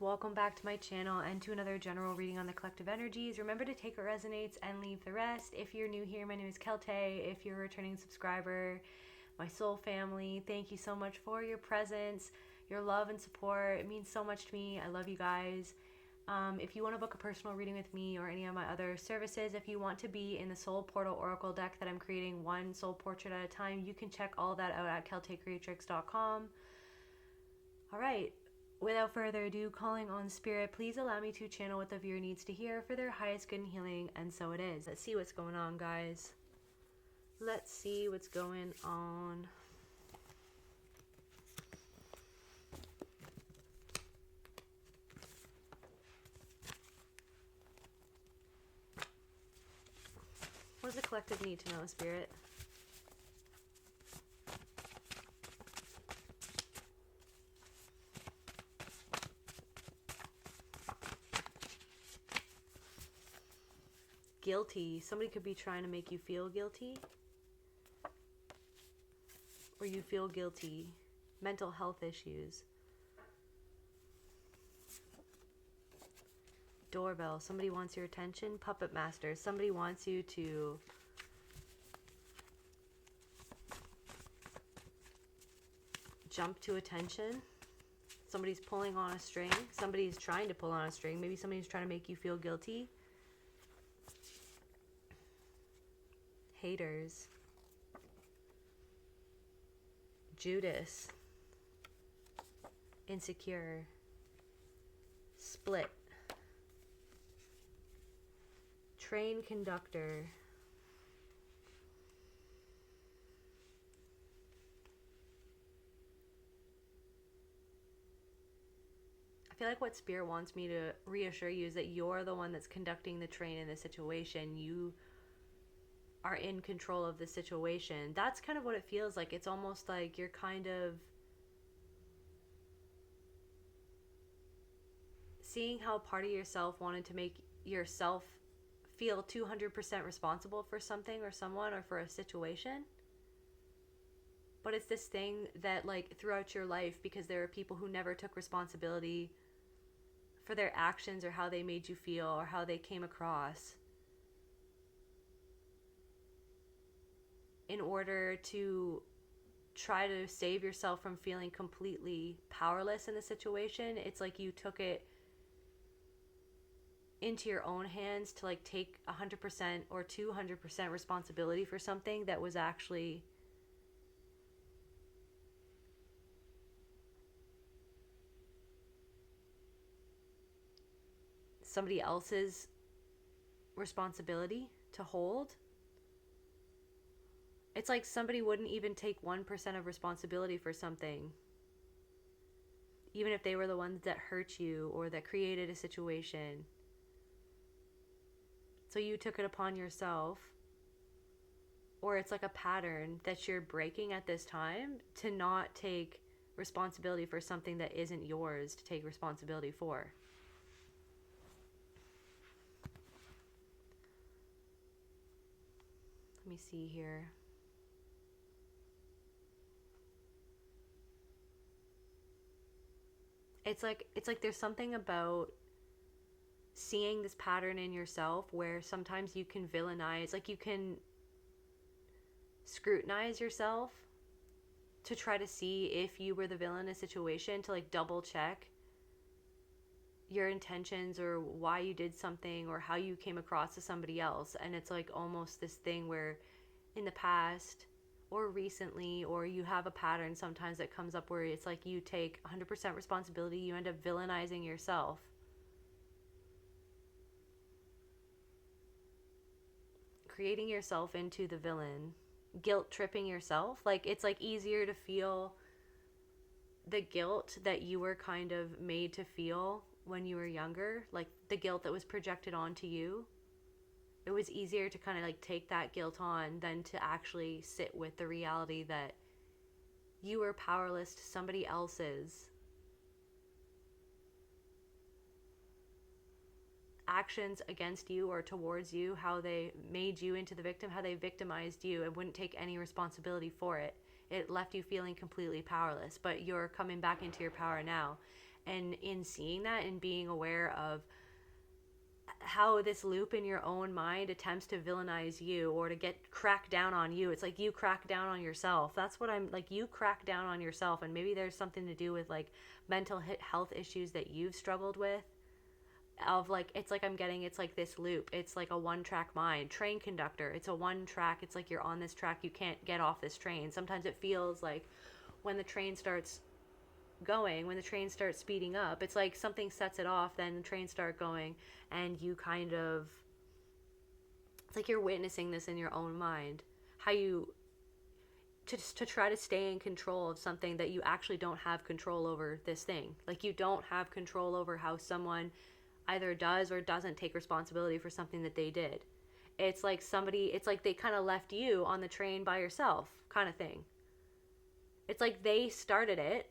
welcome back to my channel and to another general reading on the collective energies. Remember to take what resonates and leave the rest. If you're new here, my name is Celtae. If you're a returning subscriber, my soul family, thank you so much for your presence, your love and support. It means so much to me. I love you guys. If you want to book a personal reading with me or any of my other services, if you want to be in the Soul Portal Oracle deck that I'm creating one soul portrait at a time, you can check all that out at celtaecreatrix.com. All right. Without further ado, calling on spirit, please allow me to channel what the viewer needs to hear for their highest good and healing, and so it is. Let's see what's going on, guys. Let's see what's going on. What does the collective need to know, spirit? Guilty. Somebody could be trying to make you feel guilty. Or you feel guilty. Mental health issues. Doorbell. Somebody wants your attention. Puppet master. Somebody wants you to jump to attention. Somebody's pulling on a string. Somebody's trying to pull on a string. Maybe somebody's trying to make you feel guilty. Haters. Judas. Insecure. Split. Train conductor. I feel like what Spirit wants me to reassure you is that you're the one that's conducting the train in this situation. You are in control of the situation. That's kind of what it feels like. It's almost like you're kind of seeing how part of yourself wanted to make yourself feel 200% responsible for something or someone or for a situation. But it's this thing that, like, throughout your life, because there are people who never took responsibility for their actions or how they made you feel or how they came across, in order to try to save yourself from feeling completely powerless in the situation, it's like you took it into your own hands to, like, take 100% or 200% responsibility for something that was actually somebody else's responsibility to hold. It's like somebody wouldn't even take 1% of responsibility for something, even if they were the ones that hurt you or that created a situation. So you took it upon yourself, or it's like a pattern that you're breaking at this time to not take responsibility for something that isn't yours to take responsibility for. Let me see here. It's like there's something about seeing this pattern in yourself where sometimes you can villainize, like you can scrutinize yourself to try to see if you were the villain in a situation, to, like, double check your intentions or why you did something or how you came across to somebody else. And it's like almost this thing where in the past or recently, or you have a pattern sometimes that comes up where it's like you take 100% responsibility, you end up villainizing yourself. Creating yourself into the villain. Guilt tripping yourself. Like, it's like easier to feel the guilt that you were kind of made to feel when you were younger, like the guilt that was projected onto you. It was easier to kind of like take that guilt on than to actually sit with the reality that you were powerless to somebody else's actions against you or towards you, how they made you into the victim, how they victimized you, and wouldn't take any responsibility for it. It left you feeling completely powerless, but you're coming back into your power now. And in seeing that and being aware of how this loop in your own mind attempts to villainize you or to get crack down on you. It's like you crack down on yourself. That's what I'm like, you crack down on yourself. And maybe there's something to do with like mental health issues that you've struggled with. Of like, it's like I'm getting, it's like this loop. It's like a one-track mind. Train conductor, it's a one track. It's like you're on this track, you can't get off this train. Sometimes it feels like when the train starts going, when the train starts speeding up, it's like something sets it off, then the trains start going, and you kind of, it's like you're witnessing this in your own mind, how you to try to stay in control of something that you actually don't have control over. This thing, like, you don't have control over how someone either does or doesn't take responsibility for something that they did. It's like somebody, it's like they kind of left you on the train by yourself, kind of thing. It's like they started it,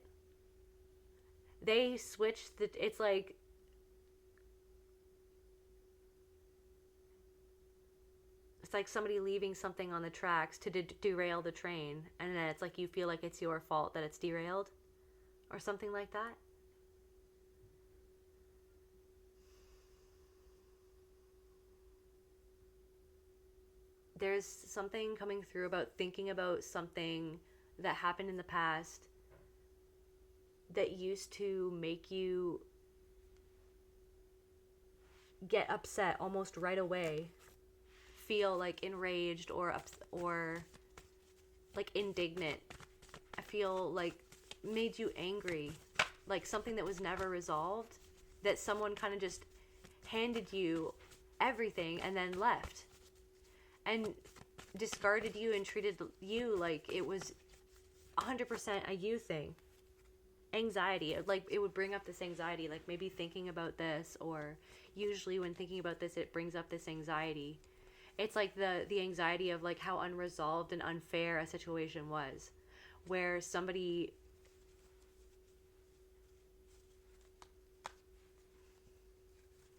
they switched the, it's like somebody leaving something on the tracks to derail the train, and then it's like you feel like it's your fault that it's derailed or something like that. There's something coming through about thinking about something that happened in the past that used to make you get upset almost right away, feel like enraged or like indignant. I feel like made you angry, like something that was never resolved, that someone kind of just handed you everything and then left and discarded you and treated you like it was 100% a you thing. Anxiety, like it would bring up this anxiety, like maybe thinking about this, or usually when thinking about this it brings up this anxiety. It's like the anxiety of like how unresolved and unfair a situation was, where somebody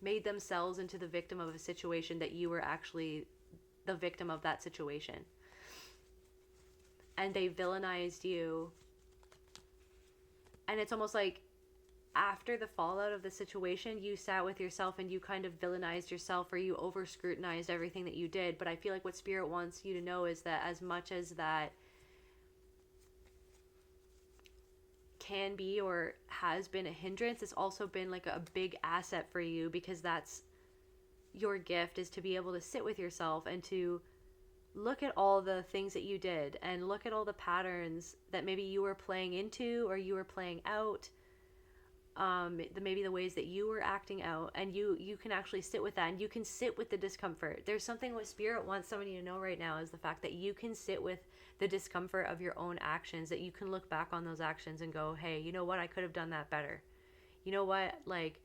made themselves into the victim of a situation that you were actually the victim of that situation, and they villainized you. And it's almost like after the fallout of the situation, you sat with yourself and you kind of villainized yourself, or you over scrutinized everything that you did. But I feel like what Spirit wants you to know is that as much as that can be or has been a hindrance, it's also been like a big asset for you, because that's your gift, is to be able to sit with yourself and to look at all the things that you did and look at all the patterns that maybe you were playing into or you were playing out, maybe the ways that you were acting out, and you can actually sit with that, and you can sit with the discomfort. There's something what Spirit wants somebody to know right now, is the fact that you can sit with the discomfort of your own actions, that you can look back on those actions and go, hey, you know what, I could have done that better. You know what, like,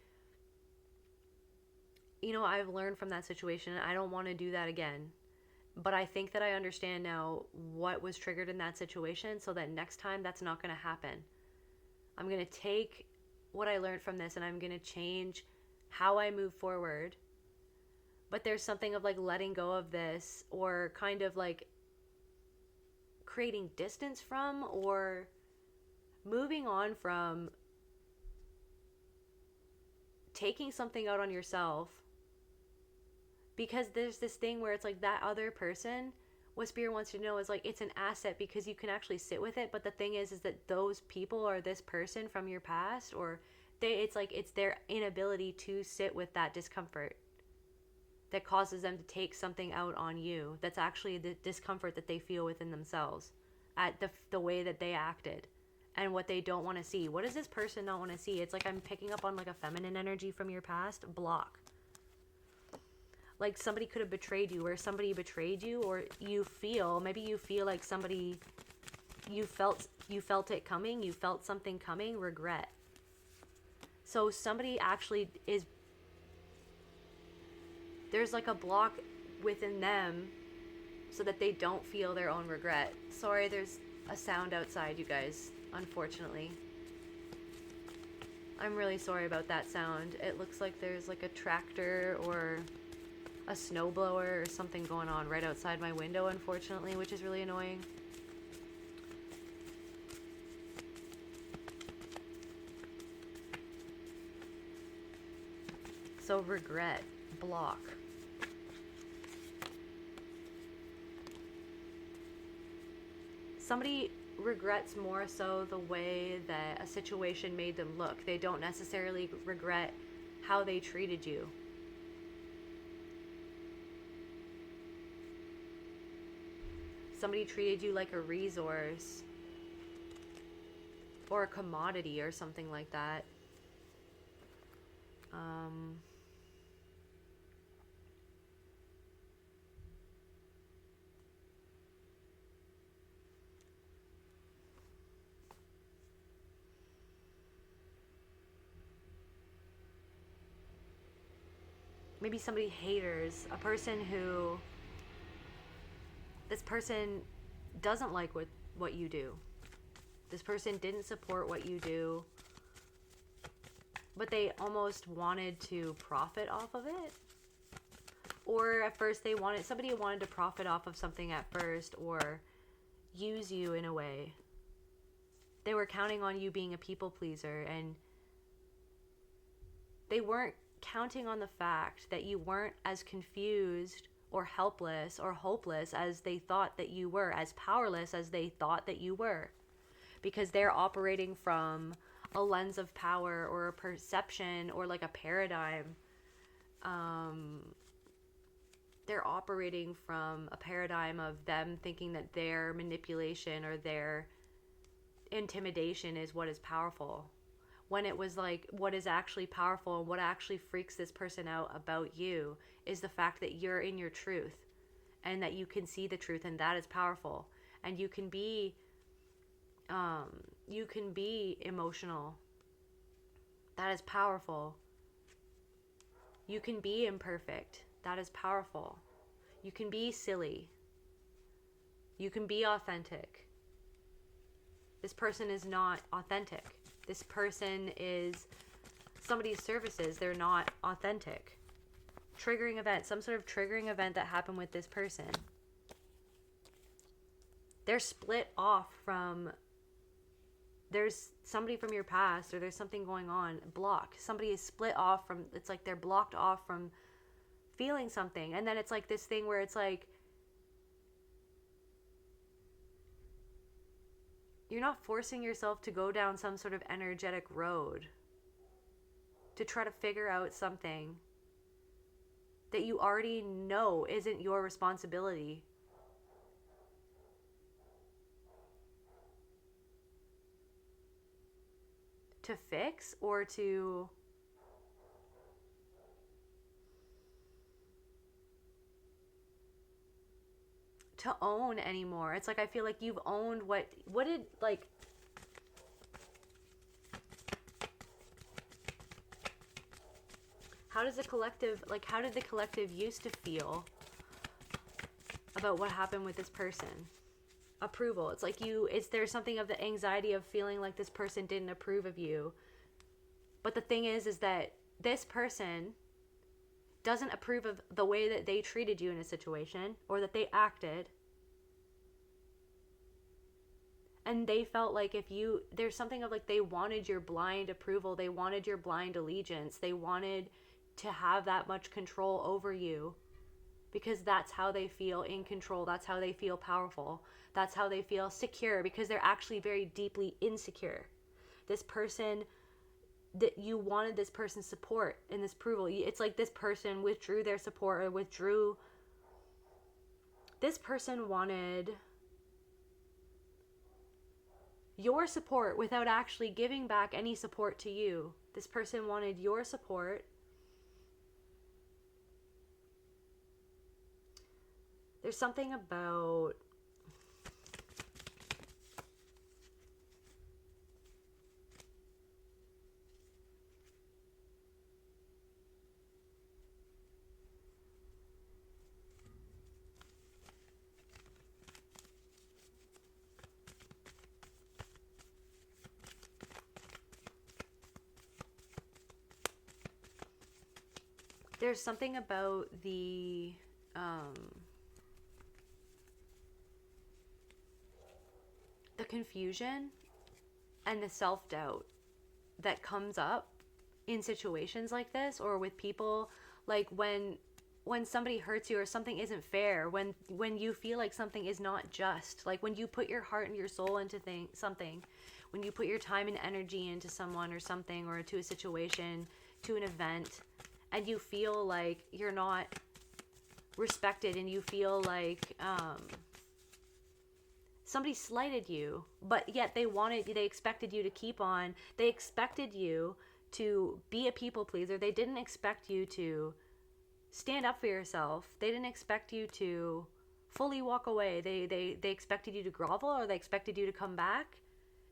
you know, I've learned from that situation and I don't want to do that again. But I think that I understand now what was triggered in that situation, so that next time that's not going to happen. I'm going to take what I learned from this and I'm going to change how I move forward. But there's something of like letting go of this, or kind of like creating distance from, or moving on from taking something out on yourself. Because there's this thing where it's like that other person, what Spirit wants you to know is like it's an asset, because you can actually sit with it. But the thing is that those people or this person from your past, or it's like it's their inability to sit with that discomfort that causes them to take something out on you. That's actually the discomfort that they feel within themselves at the way that they acted and what they don't want to see. What does this person not want to see? It's like I'm picking up on like a feminine energy from your past. Block. Like somebody could have betrayed you, or somebody betrayed you, or maybe you feel like somebody, you felt it coming, you felt something coming, regret. So somebody actually there's like a block within them so that they don't feel their own regret. Sorry, there's a sound outside, you guys, unfortunately. I'm really sorry about that sound. It looks like there's like a tractor or a snowblower or something going on right outside my window, unfortunately, which is really annoying. So regret, block. Somebody regrets more so the way that a situation made them look. They don't necessarily regret how they treated you. Somebody treated you like a resource or a commodity or something like that. Maybe somebody haters, a person who, this person doesn't like what you do. This person didn't support what you do, but they almost wanted to profit off of it. Or at first somebody wanted to profit off of something at first, or use you in a way. They were counting on you being a people pleaser, and they weren't counting on the fact that you weren't as confused or helpless or hopeless as they thought that you were, as powerless as they thought that you were. Because they're operating from a lens of power or a perception or like a paradigm. They're operating from a paradigm of them thinking that their manipulation or their intimidation is what is powerful. When it was like, what is actually powerful and what actually freaks this person out about you is the fact that you're in your truth and that you can see the truth, and that is powerful. And you can be emotional. That is powerful. You can be imperfect. That is powerful. You can be silly. You can be authentic. This person is not authentic. This person is somebody's services. They're not authentic. Triggering event, some sort of triggering event that happened with this person. They're split off from, there's somebody from your past, or there's something going on. Block. Somebody is split off from, it's like they're blocked off from feeling something. And then it's like this thing where it's like, you're not forcing yourself to go down some sort of energetic road to try to figure out something that you already know isn't your responsibility. To fix or to own anymore. It's like I feel like you've owned what did, like, how did the collective used to feel about what happened with this person? Approval. It's like there's something of the anxiety of feeling like this person didn't approve of you. But the thing is that this person doesn't approve of the way that they treated you in a situation or that they acted. And they felt like there's something of like they wanted your blind approval. They wanted your blind allegiance. They wanted to have that much control over you because that's how they feel in control. That's how they feel powerful. That's how they feel secure, because they're actually very deeply insecure. This person, that you wanted this person's support and this approval. It's like this person withdrew their support or withdrew. This person wanted your support without actually giving back any support to you. This person wanted your support. There's something about the confusion and the self-doubt that comes up in situations like this, or with people, like when somebody hurts you or something isn't fair, when you feel like something is not just, like when you put your heart and your soul into something, when you put your time and energy into someone or something, or to a situation, to an event, and you feel like you're not respected, and you feel like somebody slighted you, but yet they expected you to keep on, they expected you to be a people pleaser, they didn't expect you to stand up for yourself, they didn't expect you to fully walk away, they expected you to grovel, or they expected you to come back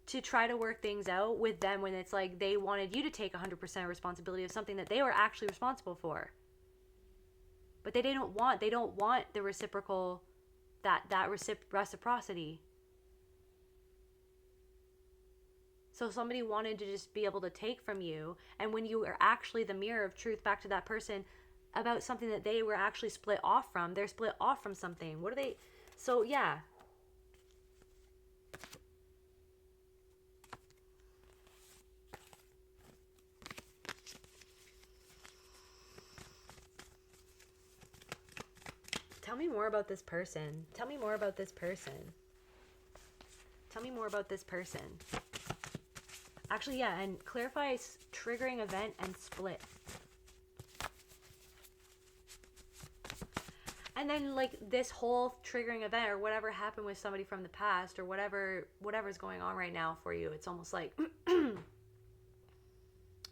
to try to work things out with them, when it's like they wanted you to take 100% responsibility of something that they were actually responsible for. But they don't want the reciprocal, that reciprocity. So somebody wanted to just be able to take from you, and when you are actually the mirror of truth back to that person about something that they were actually split off from, they're split off from something. What are they? So yeah. Tell me more about this person. Tell me more about this person. Tell me more about this person. Actually, yeah, and clarify triggering event and split. And then, like, this whole triggering event, or whatever happened with somebody from the past, or whatever's going on right now for you, it's almost like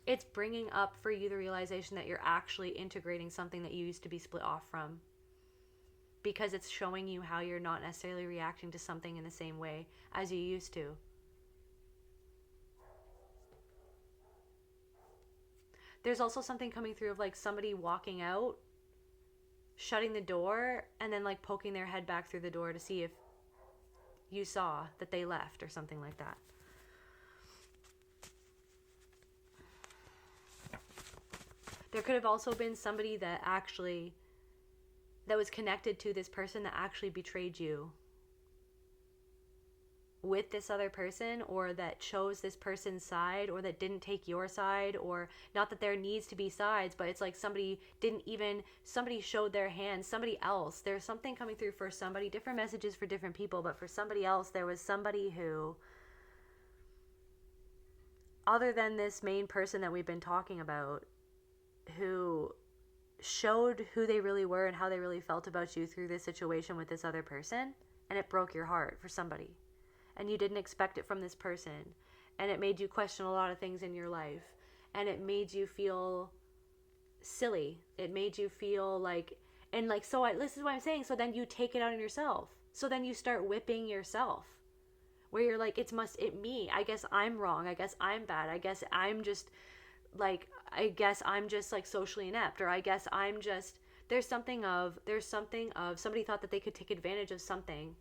it's bringing up for you the realization that you're actually integrating something that you used to be split off from. Because it's showing you how you're not necessarily reacting to something in the same way as you used to. There's also something coming through of like somebody walking out, shutting the door, and then like poking their head back through the door to see if you saw that they left or something like that. There could have also been somebody that was connected to this person that actually betrayed you with this other person, or that chose this person's side, or that didn't take your side, or not that there needs to be sides, but it's like somebody showed their hand, somebody else. There's something coming through for somebody, different messages for different people, but for somebody else, there was somebody who, other than this main person that we've been talking about, who showed who they really were and how they really felt about you through this situation with this other person, and it broke your heart for somebody, and you didn't expect it from this person, and it made you question a lot of things in your life, and it made you feel silly, it made you feel like, and like, so this is what I'm saying, so then you take it out on yourself, so then you start whipping yourself, where you're like, it me, I guess I'm wrong, I guess I'm bad, I guess I'm just like socially inept, or I guess I'm just, there's something of somebody thought that they could take advantage of something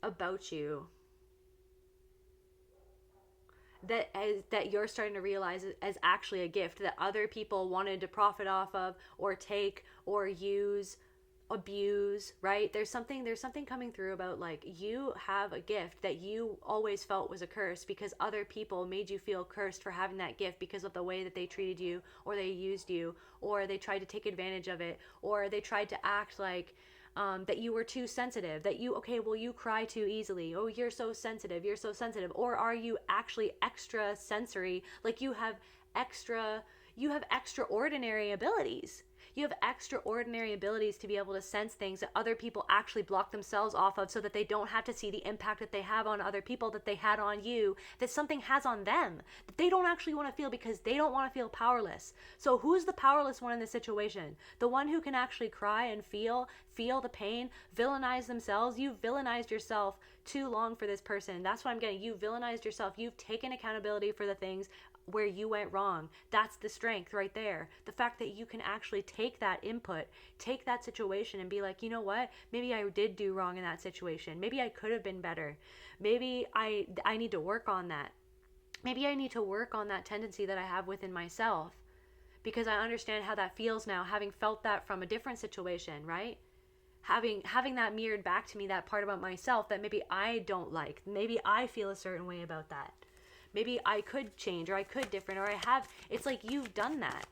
about you that you're starting to realize as actually a gift that other people wanted to profit off of, or take, or use, abuse, right? There's something coming through about like, you have a gift that you always felt was a curse, because other people made you feel cursed for having that gift because of the way that they treated you, or they used you, or they tried to take advantage of it, or they tried to act like that you were too sensitive, that you cry too easily, oh, you're so sensitive, or are you actually extra sensory, like you have extraordinary abilities. You have extraordinary abilities to be able to sense things that other people actually block themselves off of, so that they don't have to see the impact that they have on other people, that they had on you, that something has on them, that they don't actually want to feel, because they don't want to feel powerless. So who's the powerless one in this situation? The one who can actually cry and feel the pain, villainize themselves. You've villainized yourself too long for this person. That's what I'm getting. You villainized yourself. You've taken accountability for the things where you went wrong. That's the strength right there. The fact that you can actually take that input, take that situation, and be like, you know what? Maybe I did do wrong in that situation. Maybe I could have been better. Maybe I need to work on that. Maybe I need to work on that tendency that I have within myself, because I understand how that feels now, having felt that from a different situation, right? having that mirrored back to me, that part about myself that maybe I don't like. Maybe I feel a certain way about that. Maybe I could change, or I could different, or I have. It's like you've done that.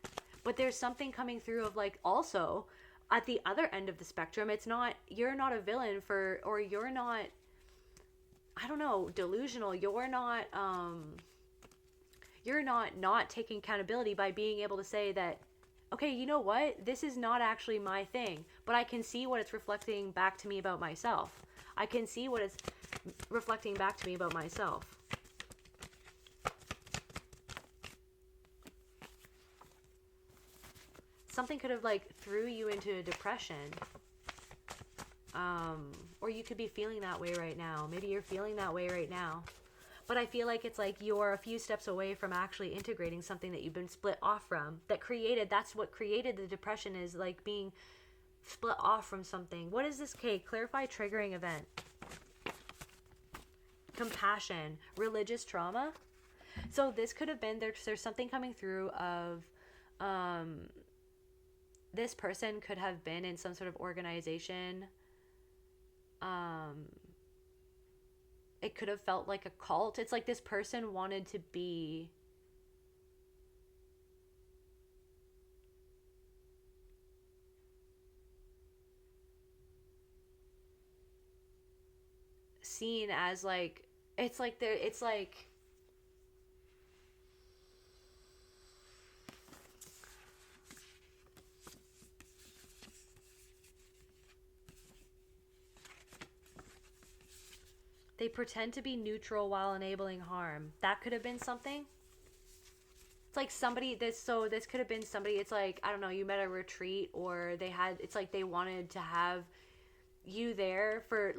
But there's something coming through of like, also at the other end of the spectrum, it's not, you're not a villain for, or you're not, I don't know, delusional. You're not taking accountability by being able to say that, okay, you know what? This is not actually my thing, but I can see what it's reflecting back to me about myself. I can see what it's reflecting back to me about myself. Something could have like threw you into a depression. Or you could be feeling that way right now. Maybe you're feeling that way right now. But I feel like it's like you're a few steps away from actually integrating something that you've been split off from. That's what created the depression, is like being split off from something. What is this? Okay, clarify triggering event. Compassion, religious trauma. So this could have been, there's something coming through of, this person could have been in some sort of organization. It could have felt like a cult. It's like this person wanted to be seen as like, it's like they pretend to be neutral while enabling harm. That could have been something. It's like somebody, this could have been somebody, it's like, I don't know, you met a retreat, or it's like they wanted to have you there for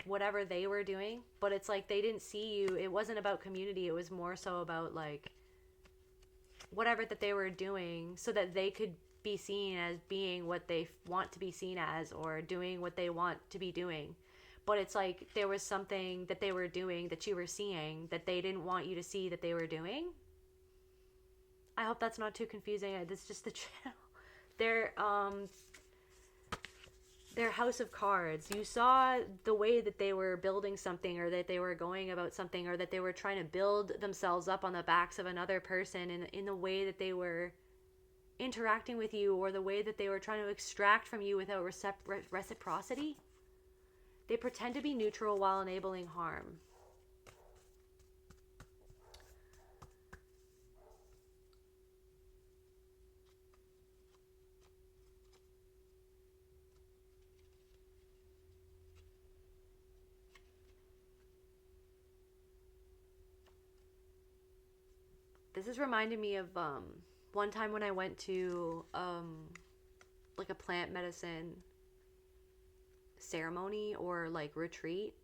whatever they were doing, but it's like they didn't see you. It wasn't about community. It was more so about like whatever that they were doing, so that they could be seen as being what they want to be seen as, or doing what they want to be doing. But it's like there was something that they were doing that you were seeing that they didn't want you to see that they were doing. I hope that's not too confusing. This is just the channel. Their house of cards. You saw the way that they were building something, or that they were going about something, or that they were trying to build themselves up on the backs of another person, in the way that they were interacting with you, or the way that they were trying to extract from you without reciprocity. They pretend to be neutral while enabling harm. This is reminding me of one time when I went to like a plant medicine ceremony or like retreat.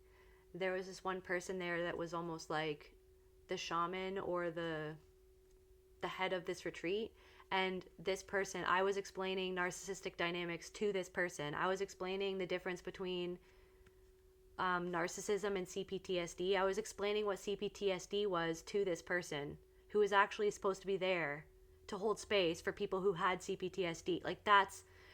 There was this one person there that was almost like the shaman or the head of this retreat. And this person, I was explaining narcissistic dynamics to this person. I was explaining the difference between narcissism and CPTSD. I was explaining what CPTSD was to this person who was actually supposed to be there to hold space for people who had CPTSD.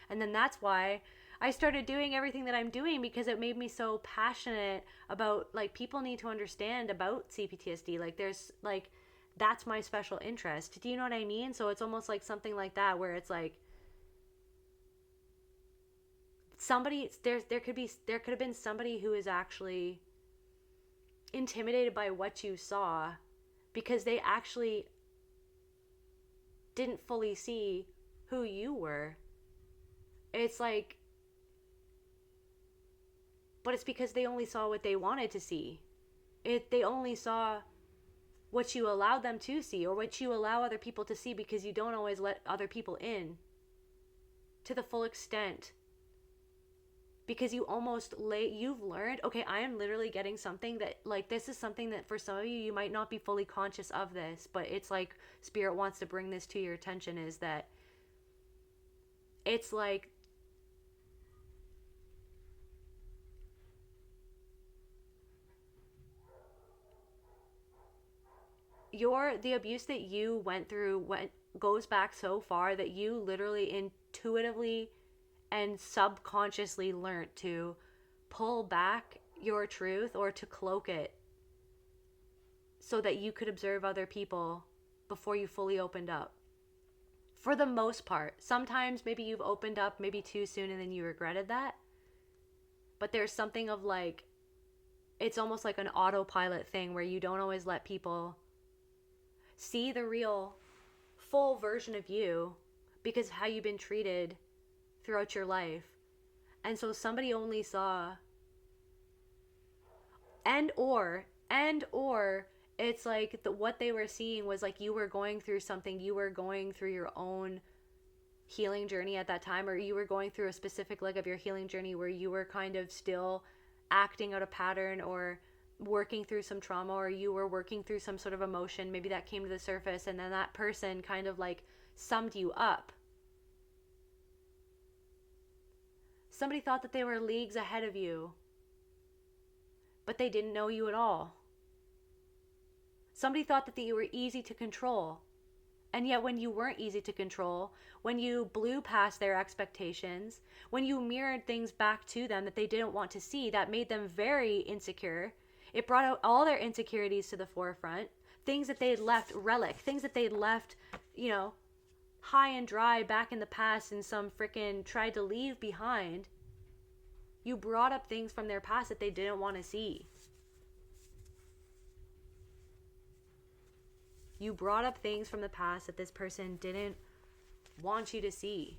And then that's why I started doing everything that I'm doing, because it made me so passionate about, like, people need to understand about CPTSD. Like, there's, like, that's my special interest. Do you know what I mean? So it's almost like something like that, where it's like somebody, there could have been somebody who is actually intimidated by what you saw, because they actually didn't fully see who you were. It's like, but it's because they only saw what they wanted to see. They only saw what you allowed them to see, or what you allow other people to see, because you don't always let other people in to the full extent. Because you've learned, okay, I am literally getting something that, like, this is something that for some of you might not be fully conscious of this, but it's like Spirit wants to bring this to your attention, is that it's like the abuse that you went through goes back so far that you literally intuitively and subconsciously learned to pull back your truth or to cloak it so that you could observe other people before you fully opened up. For the most part. Sometimes maybe you've opened up maybe too soon and then you regretted that. But there's something of like, it's almost like an autopilot thing where you don't always let people see the real full version of you because of how you've been treated throughout your life. And so somebody only saw and or it's like what they were seeing was like you were going through something, you were going through your own healing journey at that time, or you were going through a specific leg of your healing journey where you were kind of still acting out a pattern or working through some trauma, or you were working through some sort of emotion, maybe that came to the surface, and then that person kind of like summed you up. Somebody thought that they were leagues ahead of you, but they didn't know you at all. Somebody thought that you were easy to control, and yet when you weren't easy to control, when you blew past their expectations, when you mirrored things back to them that they didn't want to see, that made them very insecure. It brought out all their insecurities to the forefront, things that they had left relic, things that they had left, high and dry back in the past and some freaking tried to leave behind. You brought up things from their past that they didn't want to see. You brought up things from the past that this person didn't want you to see.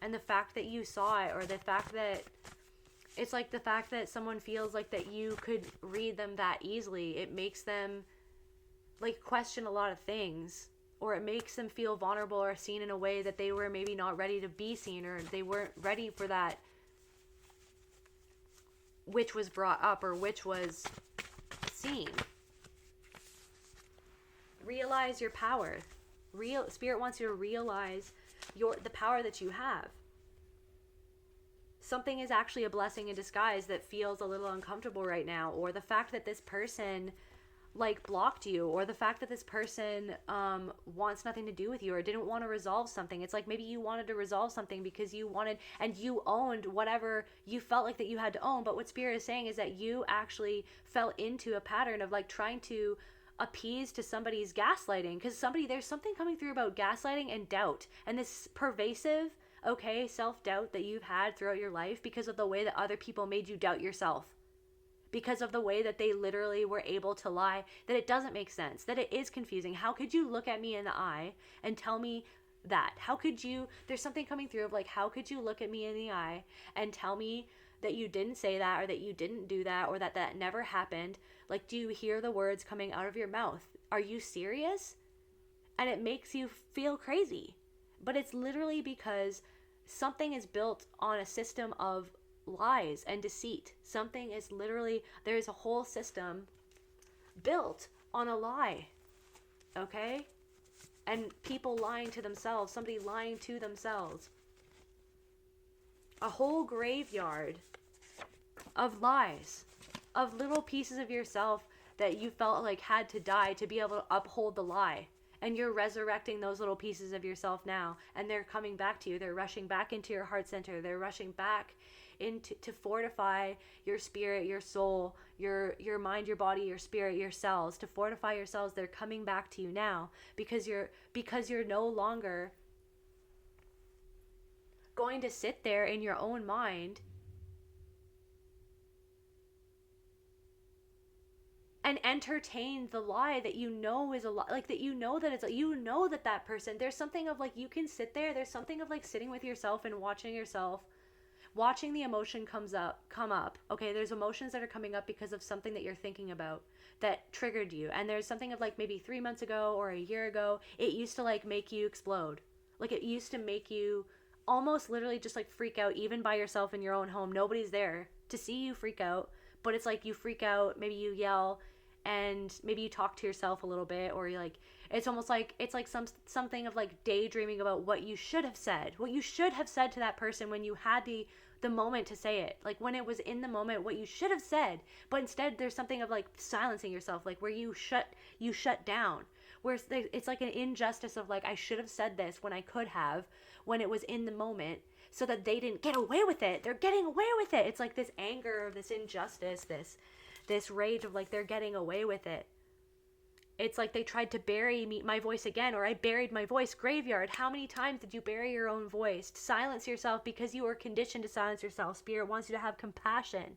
And the fact that you saw it, or the fact that it's like the fact that someone feels like that you could read them that easily, it makes them like question a lot of things, or it makes them feel vulnerable or seen in a way that they were maybe not ready to be seen, or they weren't ready for that which was brought up or which was seen. Realize your power. Spirit wants you to realize the power that you have. Something is actually a blessing in disguise that feels a little uncomfortable right now, or the fact that this person like blocked you, or the fact that this person wants nothing to do with you or didn't want to resolve something. It's like maybe you wanted to resolve something because you wanted and you owned whatever you felt like that you had to own. But what Spirit is saying is that you actually fell into a pattern of like trying to appease to somebody's gaslighting, because there's something coming through about gaslighting and doubt, and this pervasive self-doubt that you've had throughout your life because of the way that other people made you doubt yourself, because of the way that they literally were able to lie, that it doesn't make sense, that it is confusing. How could you look at me in the eye and tell me that? How could you, there's something coming through of like, how could you look at me in the eye and tell me that you didn't say that, or that you didn't do that, or that never happened? Like, do you hear the words coming out of your mouth? Are you serious? And it makes you feel crazy. But it's literally because something is built on a system of lies and deceit. Something is literally, there's a whole system built on a lie. Okay? And people lying to themselves, somebody lying to themselves. A whole graveyard of lies, of little pieces of yourself that you felt like had to die to be able to uphold the lie. And you're resurrecting those little pieces of yourself now, and they're coming back to you. They're rushing back into your heart center. They're rushing back to fortify your spirit, your soul, your mind, your body, your spirit, your cells. To fortify your cells, they're coming back to you now because you're no longer going to sit there in your own mind and entertain the lie that you know is a lie, like that you know that it's, you know that person, there's something of like, you can sit there, there's something of like sitting with yourself and watching the emotion come up. Okay, there's emotions that are coming up because of something that you're thinking about that triggered you, and there's something of like maybe 3 months ago or a year ago, it used to like make you explode. Like it used to make you almost literally just like freak out even by yourself in your own home. Nobody's there to see you freak out, but it's like you freak out, maybe you yell, and maybe you talk to yourself a little bit, or you like, it's almost like, it's like something of like daydreaming about what you should have said to that person when you had the moment to say it, like when it was in the moment, what you should have said. But instead there's something of like silencing yourself, like where you shut down, where it's like an injustice of like, I should have said this when I could have, when it was in the moment. so that they didn't get away with it. They're getting away with it. It's like this anger, this injustice, this rage of like they're getting away with it. It's like they tried to bury my voice again, or I buried my voice. Graveyard. How many times did you bury your own voice? Silence yourself because you were conditioned to silence yourself. Spirit wants you to have compassion.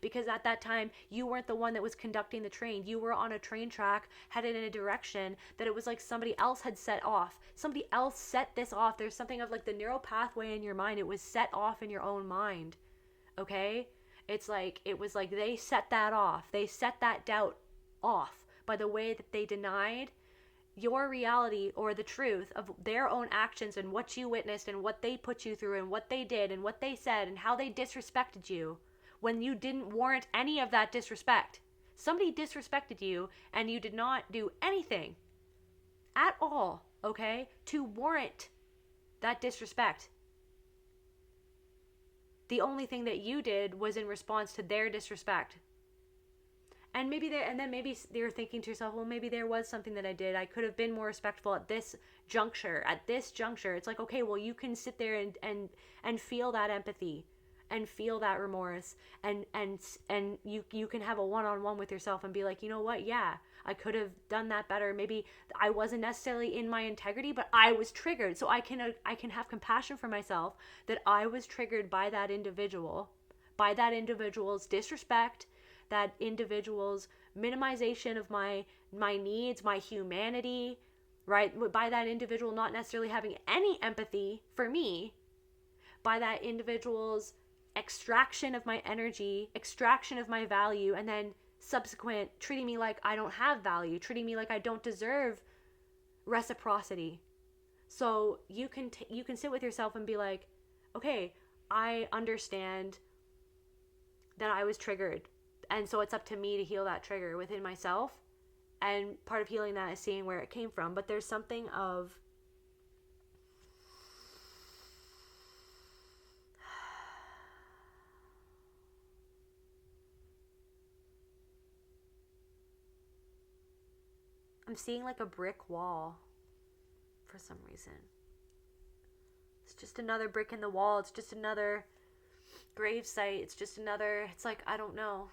Because at that time, you weren't the one that was conducting the train. You were on a train track headed in a direction that it was like somebody else had set off. Somebody else set this off. There's something of like the neural pathway in your mind. It was set off in your own mind. Okay? It's like, it was like they set that off. They set that doubt off by the way that they denied your reality or the truth of their own actions and what you witnessed and what they put you through and what they did and what they said and how they disrespected you when you didn't warrant any of that disrespect. Somebody disrespected you and you did not do anything at all, okay, to warrant that disrespect. The only thing that you did was in response to their disrespect. And maybe they're thinking to yourself, well, maybe there was something that I did. I could have been more respectful at this juncture. It's like, okay, well, you can sit there and feel that empathy and feel that remorse and you can have a one-on-one with yourself and be like, you know what? Yeah, I could have done that better. Maybe I wasn't necessarily in my integrity, but I was triggered. So I can have compassion for myself that I was triggered by that individual's disrespect, that individual's minimization of my needs, my humanity, right? By that individual not necessarily having any empathy for me, by that individual's extraction of my energy, extraction of my value, and then subsequent treating me like I don't have value, treating me like I don't deserve reciprocity. So you can sit with yourself and be like, okay, I understand that I was triggered. And so it's up to me to heal that trigger within myself. And part of healing that is seeing where it came from. But there's something of I'm seeing like a brick wall for some reason. It's just another brick in the wall. It's just another grave site. It's just another, it's like, I don't know.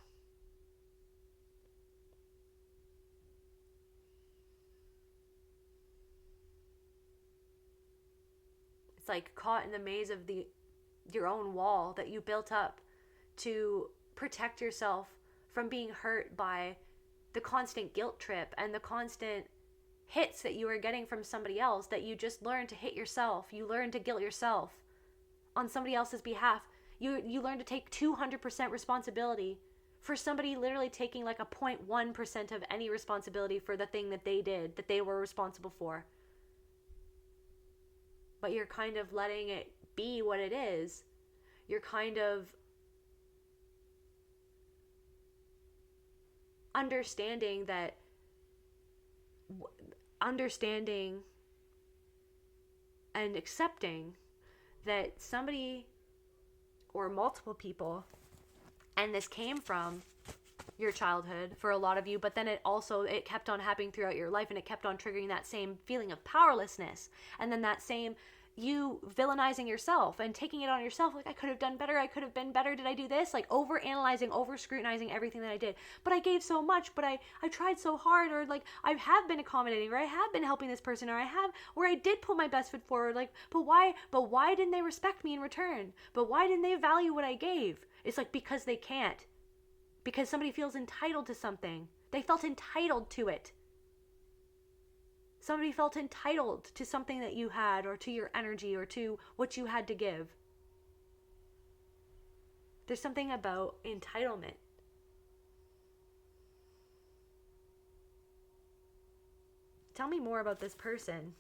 It's like caught in the maze of your own wall that you built up to protect yourself from being hurt by the constant guilt trip and the constant hits that you were getting from somebody else, that you just learned to hit yourself. You learned to guilt yourself on somebody else's behalf. You learn to take 200% responsibility for somebody literally taking like a 0.1% of any responsibility for the thing that they did, that they were responsible for. But you're kind of letting it be what it is. You're kind of understanding and accepting that somebody or multiple people, and this came from your childhood for a lot of you, but then it kept on happening throughout your life, and it kept on triggering that same feeling of powerlessness, and then that same you villainizing yourself and taking it on yourself, like I could have done better, I could have been better, did I do this? Like over analyzing, over scrutinizing everything that I did. But I gave so much, but I tried so hard, or like I have been accommodating, or I have been helping this person, or I did put my best foot forward, like but why didn't they respect me in return? But why didn't they value what I gave? It's like because they can't. Because somebody feels entitled to something. They felt entitled to it. Somebody felt entitled to something that you had, or to your energy, or to what you had to give. There's something about entitlement. Tell me more about this person.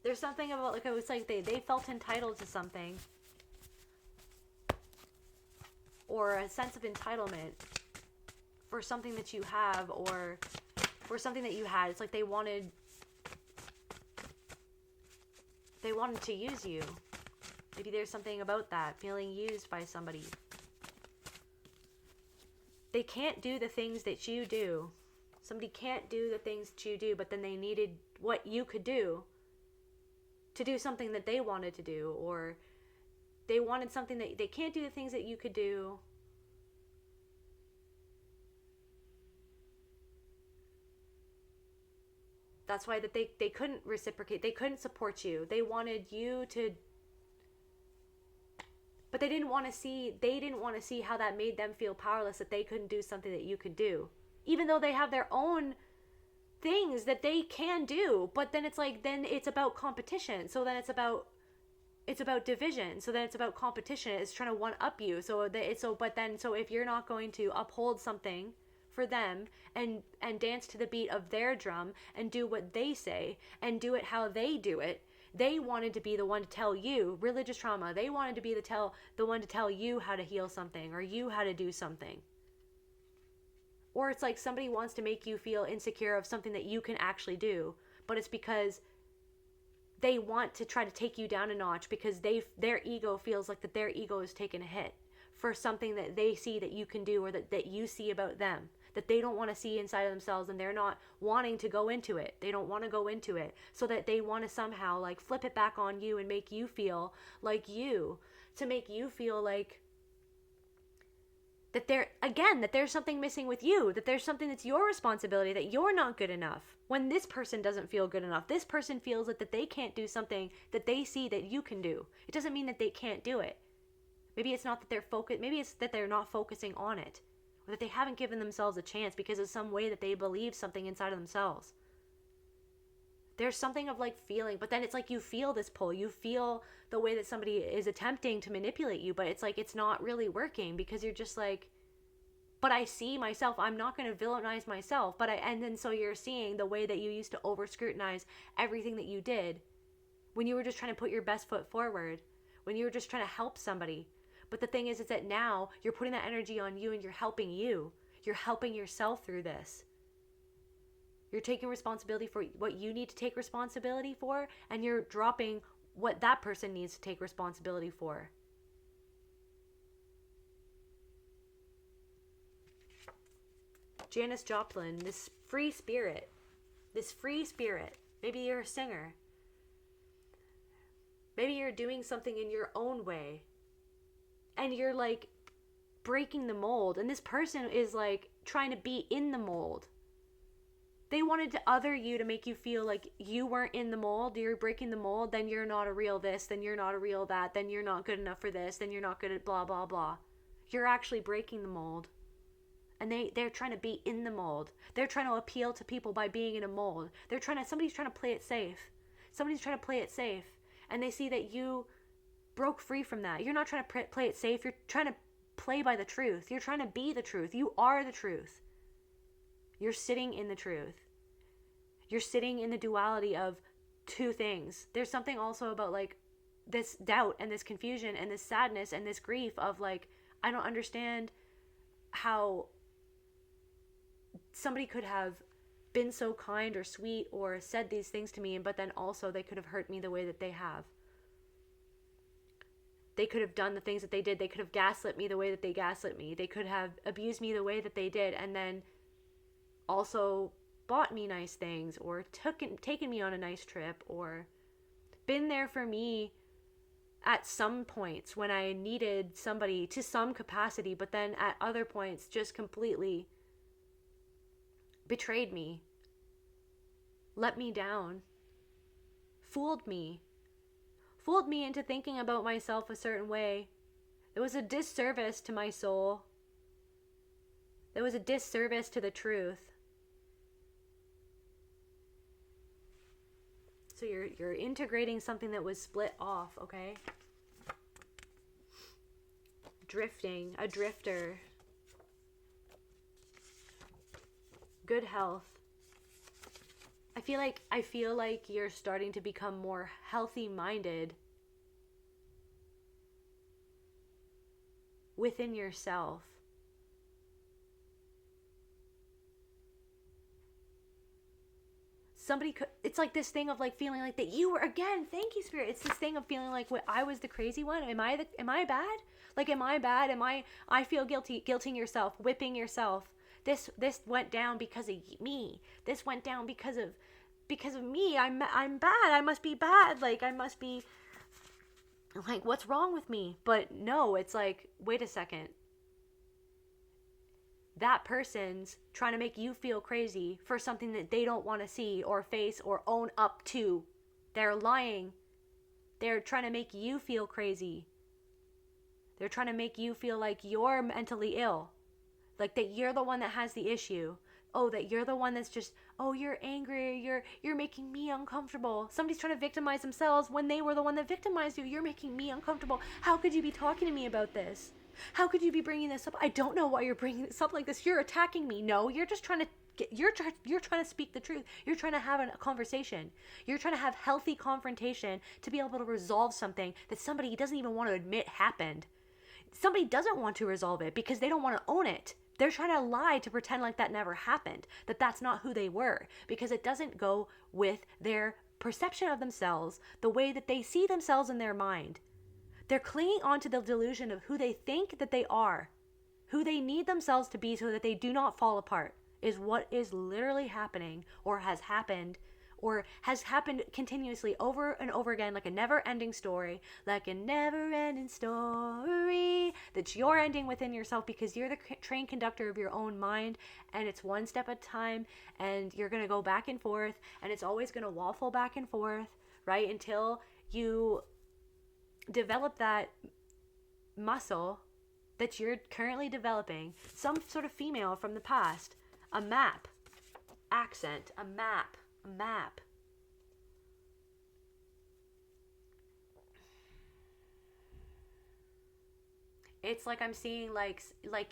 There's something about, like, it was like they felt entitled to something. Or a sense of entitlement for something that you have, or for something that you had. It's like they wanted to use you. Maybe there's something about that, feeling used by somebody. They can't do the things that you do. Somebody can't do the things that you do, but then they needed what you could do to do something that they wanted to do, or they wanted something that they can't do the things that you could do. That's why that they couldn't reciprocate. They couldn't support you. They wanted you to, but they didn't want to see how that made them feel powerless, that they couldn't do something that you could do. Even though they have their own things that they can do, but then it's like, then it's about competition. So then it's about division. So then it's about competition. It's trying to one up you. So if you're not going to uphold something for them and dance to the beat of their drum and do what they say and do it how they do it, they wanted to be the one to tell you religious trauma. They wanted to be the one to tell you how to heal something, or you how to do something. Or it's like somebody wants to make you feel insecure of something that you can actually do, but it's because they want to try to take you down a notch, because their ego feels like that their ego is taking a hit for something that they see that you can do, or that you see about them, that they don't want to see inside of themselves, and they're not wanting to go into it. They don't want to go into it, so that they want to somehow like flip it back on you and make you feel like to make you feel like that there's something missing with you, that there's something that's your responsibility, that you're not good enough. When this person doesn't feel good enough, this person feels that they can't do something that they see that you can do. It doesn't mean that they can't do it. Maybe it's not that they're focused. Maybe it's that they're not focusing on it, or that they haven't given themselves a chance because of some way that they believe something inside of themselves. There's something of like feeling, but then it's like you feel this pull. You feel the way that somebody is attempting to manipulate you, but it's like it's not really working, because you're just like, but I see myself. I'm not going to villainize myself. And then so you're seeing the way that you used to over scrutinize everything that you did when you were just trying to put your best foot forward, when you were just trying to help somebody. But the thing is that now you're putting that energy on you, and you're helping you. You're helping yourself through this. You're taking responsibility for what you need to take responsibility for, and you're dropping what that person needs to take responsibility for. Janis Joplin, this free spirit. Maybe you're a singer. Maybe you're doing something in your own way, and you're like breaking the mold, and this person is like trying to be in the mold. They wanted to other you to make you feel like you weren't in the mold. You're breaking the mold, then you're not a real this, then you're not a real that, then you're not good enough for this, then you're not good at blah, blah, blah. You're actually breaking the mold. And they're trying to be in the mold. They're trying to appeal to people by being in a mold. Somebody's trying to play it safe. And they see that you broke free from that. You're not trying to play it safe. You're trying to play by the truth. You're trying to be the truth. You are the truth. You're sitting in the truth. You're sitting in the duality of two things. There's something also about like this doubt and this confusion and this sadness and this grief of like, I don't understand how somebody could have been so kind or sweet or said these things to me, but then also they could have hurt me the way that they have. They could have done the things that they did. They could have gaslit me the way that they gaslit me. They could have abused me the way that they did, and then also bought me nice things, or taken me on a nice trip, or been there for me at some points when I needed somebody to some capacity, but then at other points just completely betrayed me, let me down, fooled me into thinking about myself a certain way. It was a disservice to my soul. It was a disservice to the truth. So you're integrating something that was split off, okay? Drifting, a drifter. Good health. I feel like you're starting to become more healthy-minded within yourself. somebody could, it's like this thing of like feeling like that you were, again, thank you, Spirit. It's this thing of feeling like what I was the crazy one. Am I bad? Like, am I bad? I feel guilty, guilting yourself, whipping yourself. This went down because of me. This went down because of me. I'm bad. I must be bad. Like, I must be, like, what's wrong with me? But no, it's like, wait a second. That person's trying to make you feel crazy for something that they don't want to see or face or own up to. They're lying. They're trying to make you feel crazy. They're trying to make you feel like you're mentally ill. Like that you're the one that has the issue. Oh, that you're the one that's just, oh, you're angry, you're making me uncomfortable. Somebody's trying to victimize themselves when they were the one that victimized you. You're making me uncomfortable. How could you be talking to me about this? How could you be bringing this up? I don't know why you're bringing this up like this. You're attacking me. No, you're just trying to you're trying to speak the truth. You're trying to have a conversation. You're trying to have healthy confrontation to be able to resolve something that somebody doesn't even want to admit happened. Somebody doesn't want to resolve it because they don't want to own it. They're trying to lie to pretend like that never happened, that that's not who they were, because it doesn't go with their perception of themselves, the way that they see themselves in their mind. They're clinging onto the delusion of who they think that they are, who they need themselves to be so that they do not fall apart, is what is literally happening or has happened continuously over and over again, like a never-ending story, that you're ending within yourself because you're the train conductor of your own mind, and it's one step at a time, and you're going to go back and forth, and it's always going to waffle back and forth, right, until you develop that muscle that you're currently developing, some sort of female from the past, a map, accent, a map. It's like I'm seeing like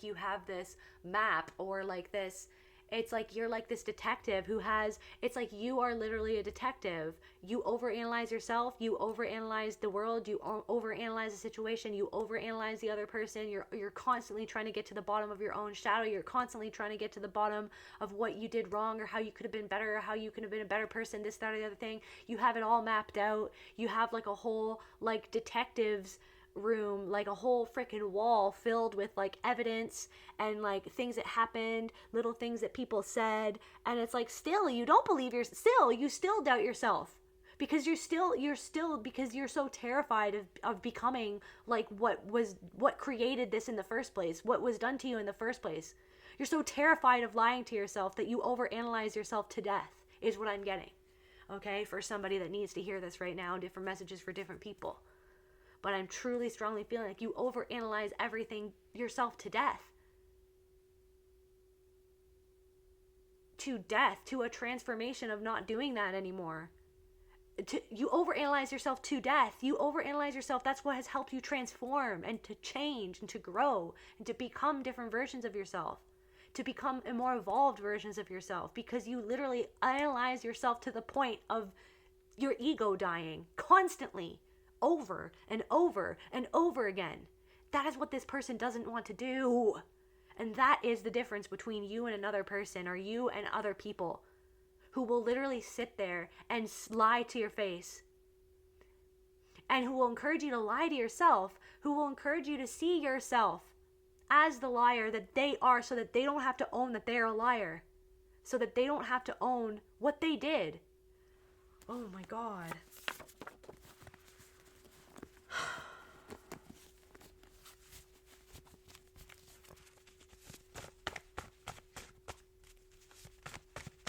you have this map, or like this, it's like you're like this detective who has, it's like you are literally a detective. You overanalyze yourself, you overanalyze the world, you overanalyze the situation, you overanalyze the other person. You're constantly trying to get to the bottom of your own shadow. You're constantly trying to get to the bottom of what you did wrong, or how you could have been better, or how you could have been a better person, this, that, or the other thing. You have it all mapped out. You have like a whole like detective's room, like a whole freaking wall filled with like evidence and like things that happened, little things that people said, and it's like still you don't believe you still doubt yourself because you're so terrified of becoming like what created this in the first place, what was done to you in the first place. You're so terrified of lying to yourself that you overanalyze yourself to death, is what I'm getting. Okay, for somebody that needs to hear this right now, different messages for different people. But I'm truly, strongly feeling like you overanalyze everything yourself to death. To death, to a transformation of not doing that anymore. You overanalyze yourself to death. You overanalyze yourself. That's what has helped you transform and to change and to grow and to become different versions of yourself. To become more evolved versions of yourself. Because you literally analyze yourself to the point of your ego dying constantly. Over and over and over again. That is what this person doesn't want to do. And that is the difference between you and another person, or you and other people who will literally sit there and lie to your face, and who will encourage you to lie to yourself, who will encourage you to see yourself as the liar that they are, so that they don't have to own that they're a liar, so that they don't have to own what they did. Oh my God.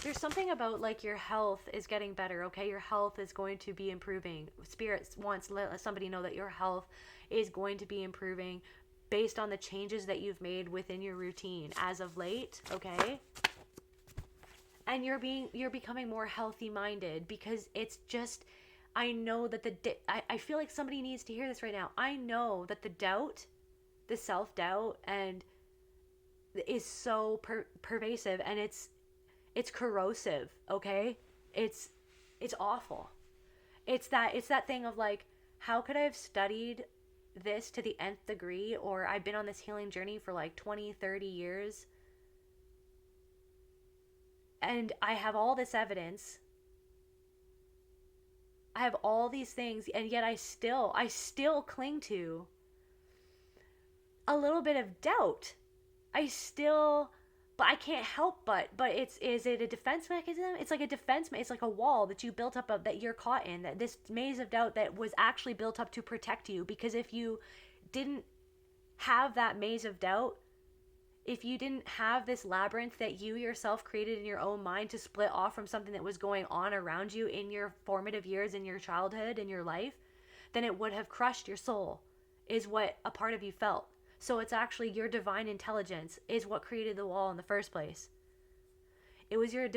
There's something about like your health is getting better, okay? Your health is going to be improving. Spirit wants to let somebody know that your health is going to be improving based on the changes that you've made within your routine as of late, okay? And you're becoming more healthy minded, because it's just, I know that I feel like somebody needs to hear this right now. I know that the doubt, the self-doubt, and is so pervasive, and it's corrosive, okay? It's awful. It's that thing of like, how could I have studied this to the nth degree, or I've been on this healing journey for like 20, 30 years, and I have all this evidence, I have all these things, and yet I still cling to a little bit of doubt. But I can't help but is it a defense mechanism? It's like a it's like a wall that you built up of, that you're caught in, that this maze of doubt that was actually built up to protect you. Because if you didn't have that maze of doubt, if you didn't have this labyrinth that you yourself created in your own mind to split off from something that was going on around you in your formative years, in your childhood, in your life, then it would have crushed your soul, is what a part of you felt. So it's actually your divine intelligence is what created the wall in the first place. It was your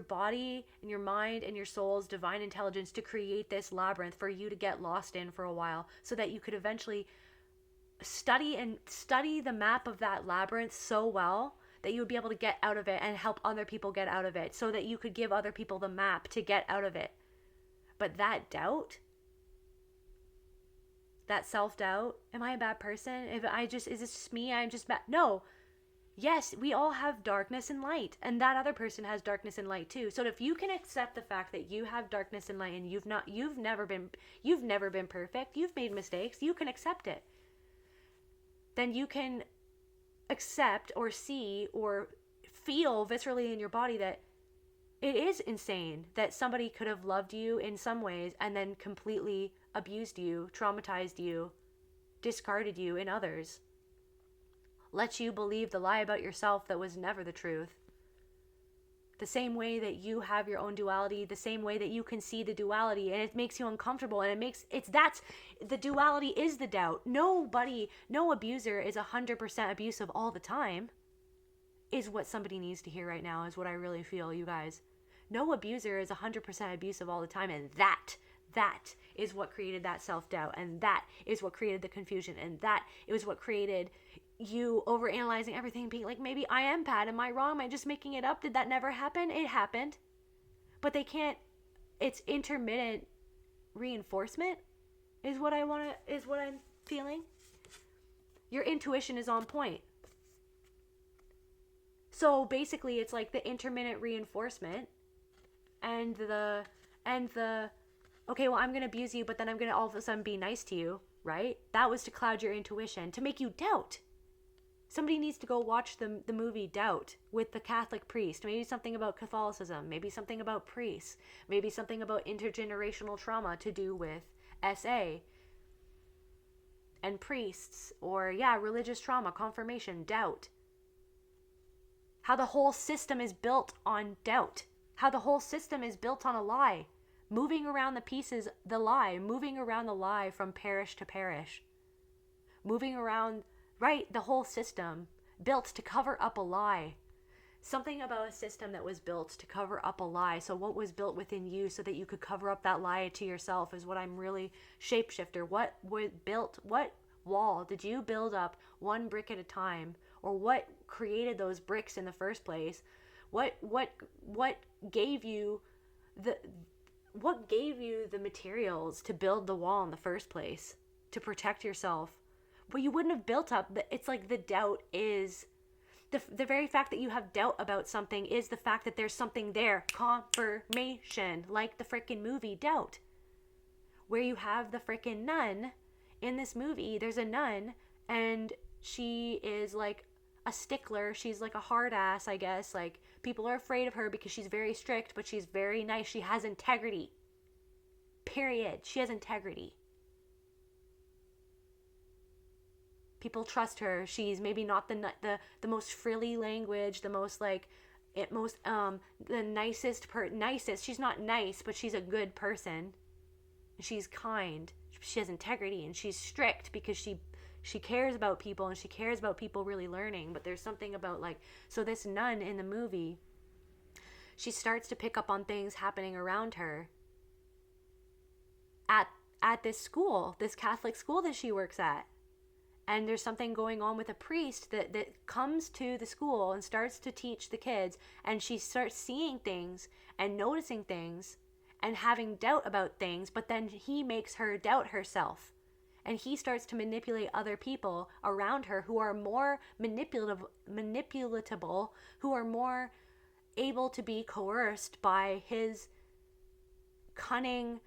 body and your mind and your soul's divine intelligence to create this labyrinth for you to get lost in for a while, so that you could eventually study the map of that labyrinth so well that you would be able to get out of it and help other people get out of it, so that you could give other people the map to get out of it. But that doubt, that self-doubt, am I a bad person? Is this just me? I'm just bad. No. Yes, we all have darkness and light, and that other person has darkness and light too. So if you can accept the fact that you have darkness and light, and you've never been perfect, you've made mistakes, you can accept it. Then you can accept or see or feel viscerally in your body that it is insane that somebody could have loved you in some ways and then completely abused you, traumatized you, discarded you in others. Let you believe the lie about yourself that was never the truth. The same way that you have your own duality, the same way that you can see the duality, and it makes you uncomfortable, and the duality is the doubt. No abuser is 100% abusive all the time, is what somebody needs to hear right now, is what I really feel, you guys. No abuser is 100% abusive all the time, and that is what created that self-doubt, and that is what created the confusion, and that is what created you overanalyzing everything, being like, maybe I am bad, am I wrong, am I just making it up, did that never happen? It happened. But it's intermittent reinforcement is what I'm feeling. Your intuition is on point. So basically it's like the intermittent reinforcement and the okay, well, I'm going to abuse you, but then I'm going to all of a sudden be nice to you, right? That was to cloud your intuition, to make you doubt. Somebody needs to go watch the movie Doubt with the Catholic priest. Maybe something about Catholicism, maybe something about priests, maybe something about intergenerational trauma to do with SA and priests, or religious trauma, confirmation, doubt. How the whole system is built on doubt. How the whole system is built on a lie. Moving around the pieces, moving around the lie from parish to parish. Moving around, right, the whole system built to cover up a lie. Something about a system that was built to cover up a lie. So what was built within you so that you could cover up that lie to yourself is what I'm really shapeshifter. What wall did you build up one brick at a time? Or what created those bricks in the first place? What gave you the materials to build the wall in the first place, to protect yourself? But you wouldn't have built up. It's like the doubt is the very fact that you have doubt about something is the fact that there's something there. Confirmation, like the freaking movie Doubt, where you have the freaking nun in this movie. There's a nun, and she is like a stickler. She's like a hard ass, I guess. Like, people are afraid of her because she's very strict, but she's very nice. She has integrity. Period. She has integrity. People trust her. She's maybe not the most frilly language, the most the nicest. She's not nice, but she's a good person. She's kind. She has integrity, and she's strict because she cares about people, and she cares about people really learning. But there's something about so this nun in the movie, she starts to pick up on things happening around her at this school, this Catholic school that she works at. And there's something going on with a priest that comes to the school and starts to teach the kids. And she starts seeing things and noticing things and having doubt about things. But then he makes her doubt herself. And he starts to manipulate other people around her who are more manipulatable, who are more able to be coerced by his cunning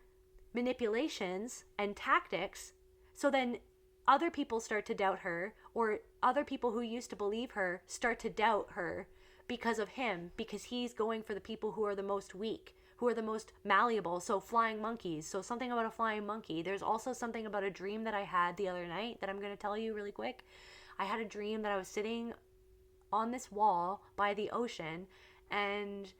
manipulations and tactics, so then other people start to doubt her, or other people who used to believe her start to doubt her because of him, because he's going for the people who are the most weak, who are the most malleable. So flying monkeys. So something about a flying monkey. There's also something about a dream that I had the other night that I'm going to tell you really quick. I had a dream that I was sitting on this wall by the ocean, and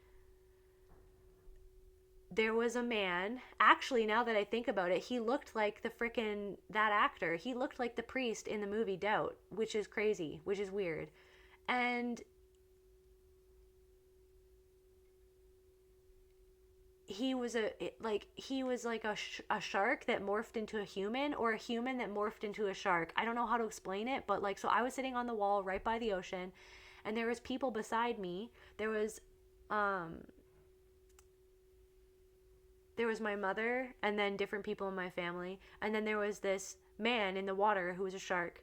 there was a man. Actually, now that I think about it, he looked like that actor. He looked like the priest in the movie Doubt, which is crazy, which is weird. And he was like a shark that morphed into a human, or a human that morphed into a shark. I don't know how to explain it, but like, so I was sitting on the wall right by the ocean, and there was people beside me. There was my mother, and then different people in my family, and then there was this man in the water who was a shark.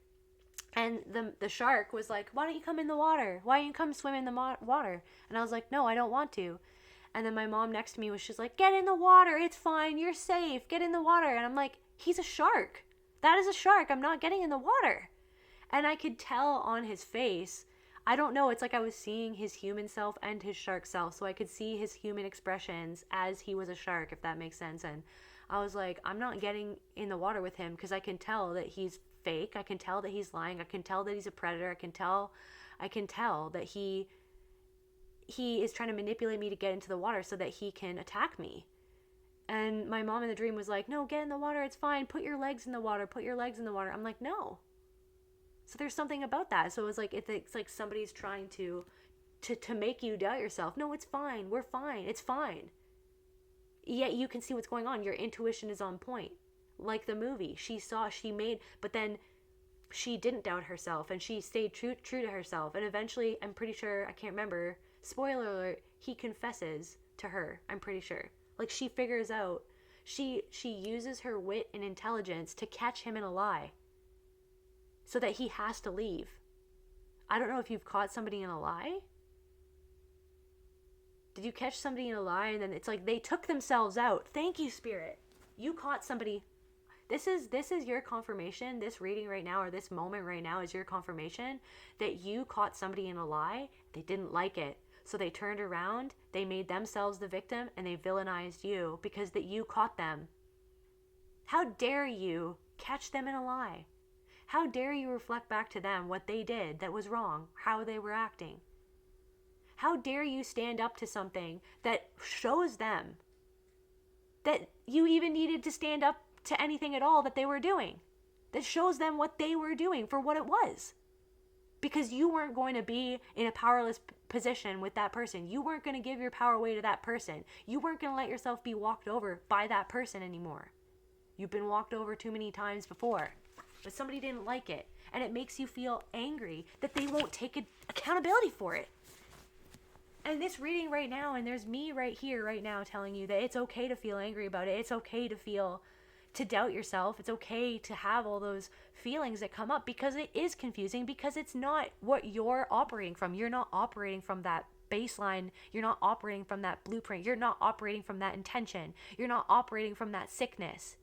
And the shark was like, "Why don't you come in the water? Why don't you come swim in the water?" And I was like, "No, I don't want to." And then my mom next to me was just like, "Get in the water. It's fine. You're safe. Get in the water." And I'm like, "He's a shark. That is a shark. I'm not getting in the water." And I could tell on his face, I don't know, it's like I was seeing his human self and his shark self. So I could see his human expressions as he was a shark, if that makes sense. And I was like, I'm not getting in the water with him, because I can tell that he's fake. I can tell that he's lying. I can tell that he's a predator. I can tell that he is trying to manipulate me to get into the water so that he can attack me. And my mom in the dream was like, "No, get in the water. It's fine. Put your legs in the water. Put your legs in the water." I'm like, "No." So there's something about that. So it's like somebody's trying to make you doubt yourself. No, it's fine. We're fine. It's fine. Yet you can see what's going on. Your intuition is on point. Like the movie. But then she didn't doubt herself, and she stayed true to herself. And eventually, I'm pretty sure, I can't remember, spoiler alert, he confesses to her. I'm pretty sure. Like, she figures out, she uses her wit and intelligence to catch him in a lie, so that he has to leave. I don't know if you've caught somebody in a lie. Did you catch somebody in a lie, and then it's like they took themselves out? Thank you, Spirit. You caught somebody. This is your confirmation. This reading right now, or this moment right now, is your confirmation that you caught somebody in a lie. They didn't like it, so they turned around, they made themselves the victim, and they villainized you because that you caught them. How dare you catch them in a lie? How dare you reflect back to them what they did that was wrong, how they were acting? How dare you stand up to something that shows them that you even needed to stand up to anything at all that they were doing, that shows them what they were doing for what it was? Because you weren't going to be in a powerless position with that person. You weren't going to give your power away to that person. You weren't going to let yourself be walked over by that person anymore. You've been walked over too many times before. But somebody didn't like it, and it makes you feel angry that they won't take accountability for it. And this reading right now, and there's me right here right now telling you that it's okay to feel angry about it. It's okay to doubt yourself. It's okay to have all those feelings that come up, because it is confusing, because it's not what you're operating from. You're not operating from that baseline. You're not operating from that blueprint. You're not operating from that intention. You're not operating from that sickness.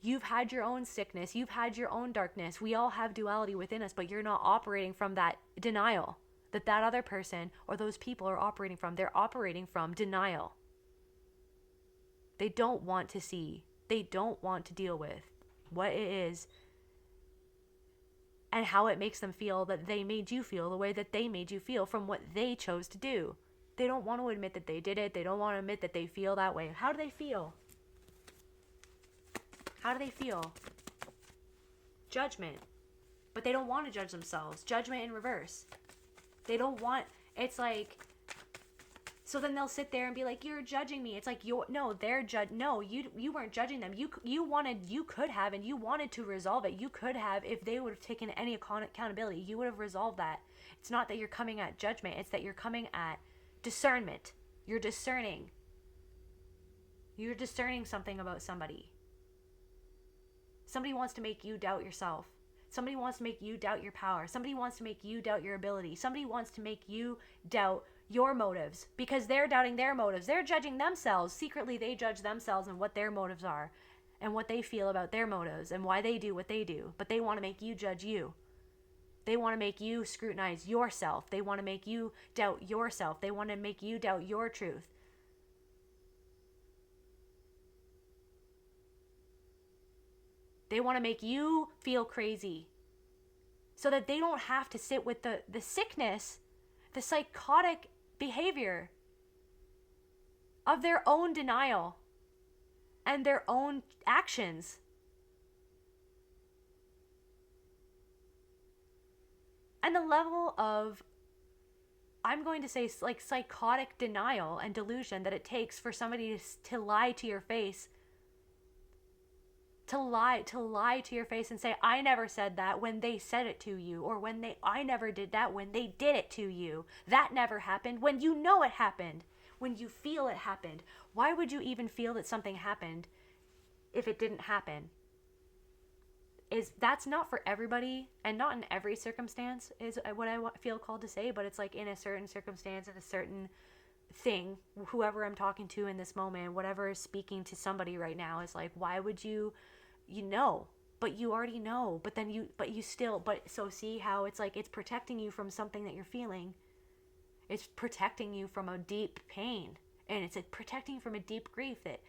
You've had your own sickness. You've had your own darkness. We all have duality within us, but you're not operating from that denial that other person or those people are operating from. They're operating from denial. They don't want to see. They don't want to deal with what it is and how it makes them feel that they made you feel the way that they made you feel from what they chose to do. They don't want to admit that they did it. They don't want to admit that they feel that way. How do they feel? How do they feel? Judgment. But they don't want to judge themselves. Judgment in reverse. They don't want, it's like, so then they'll sit there and be like, "You're judging me." It's like, you weren't judging them. You could have, and you wanted to resolve it. You could have, if they would have taken any accountability, you would have resolved that. It's not that you're coming at judgment. It's that you're coming at discernment. You're discerning. You're discerning something about somebody. Somebody wants to make you doubt yourself. Somebody wants to make you doubt your power. Somebody wants to make you doubt your ability. Somebody wants to make you doubt your motives, because they're doubting their motives. They're judging themselves. Secretly, they judge themselves and what their motives are. and what they feel about their motives and why they do what they do, but they want to make you judge you. They want to make you scrutinize yourself. They want to make you doubt yourself. They want to make you doubt your truth. They want to make you feel crazy so that they don't have to sit with the sickness, the psychotic behavior of their own denial and their own actions. And the level of, I'm going to say, like, psychotic denial and delusion that it takes for somebody to lie to your face, to lie to your face and say, I never said that, when they said it to you, or I never did that when they did it to you. That never happened, when you know it happened, when you feel it happened. Why would you even feel that something happened if it didn't happen? That's not for everybody, and not in every circumstance is what I feel called to say, but it's like in a certain circumstance, in a certain thing, whoever I'm talking to in this moment, whatever is speaking to somebody right now, is like, why would you know, but you already know, but so see how it's like, it's protecting you from something that you're feeling. It's protecting you from a deep pain, and it's protecting you from a deep grief that,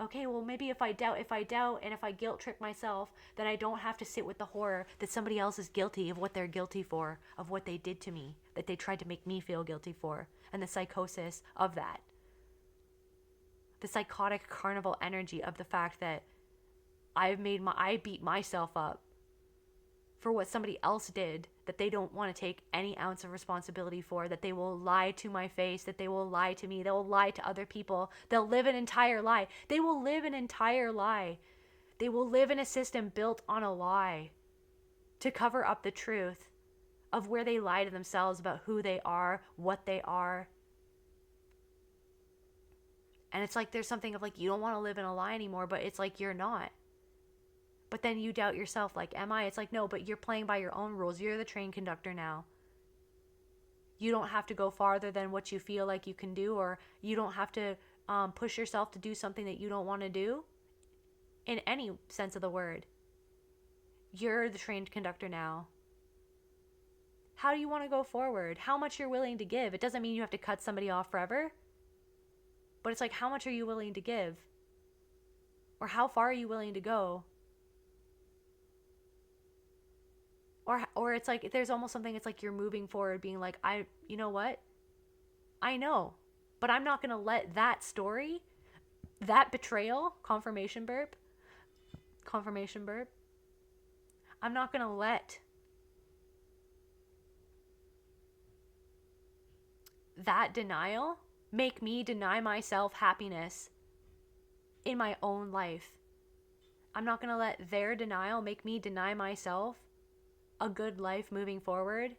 okay, well, maybe if I doubt and if I guilt trip myself, then I don't have to sit with the horror that somebody else is guilty of what they're guilty for, of what they did to me, that they tried to make me feel guilty for, and the psychosis of that. The psychotic carnival energy of the fact that I beat myself up for what somebody else did that they don't want to take any ounce of responsibility for, that they will lie to my face, that they will lie to me, they'll lie to other people, they'll live an entire lie. They will live an entire lie. They will live in a system built on a lie to cover up the truth of where they lie to themselves about who they are, what they are. And it's like there's something of like, you don't want to live in a lie anymore, but it's like you're not. But then you doubt yourself, like, am I? It's like, no, but you're playing by your own rules. You're the train conductor now. You don't have to go farther than what you feel like you can do, or you don't have to push yourself to do something that you don't want to do, in any sense of the word. You're the train conductor now. How do you want to go forward? How much you're willing to give? It doesn't mean you have to cut somebody off forever, but it's like, how much are you willing to give? Or how far are you willing to go? Or it's like, there's almost something, it's like you're moving forward being like, you know what? I know, but I'm not going to let that story, that betrayal, confirmation burp. I'm not going to let that denial make me deny myself happiness in my own life. I'm not going to let their denial make me deny myself a good life moving forward,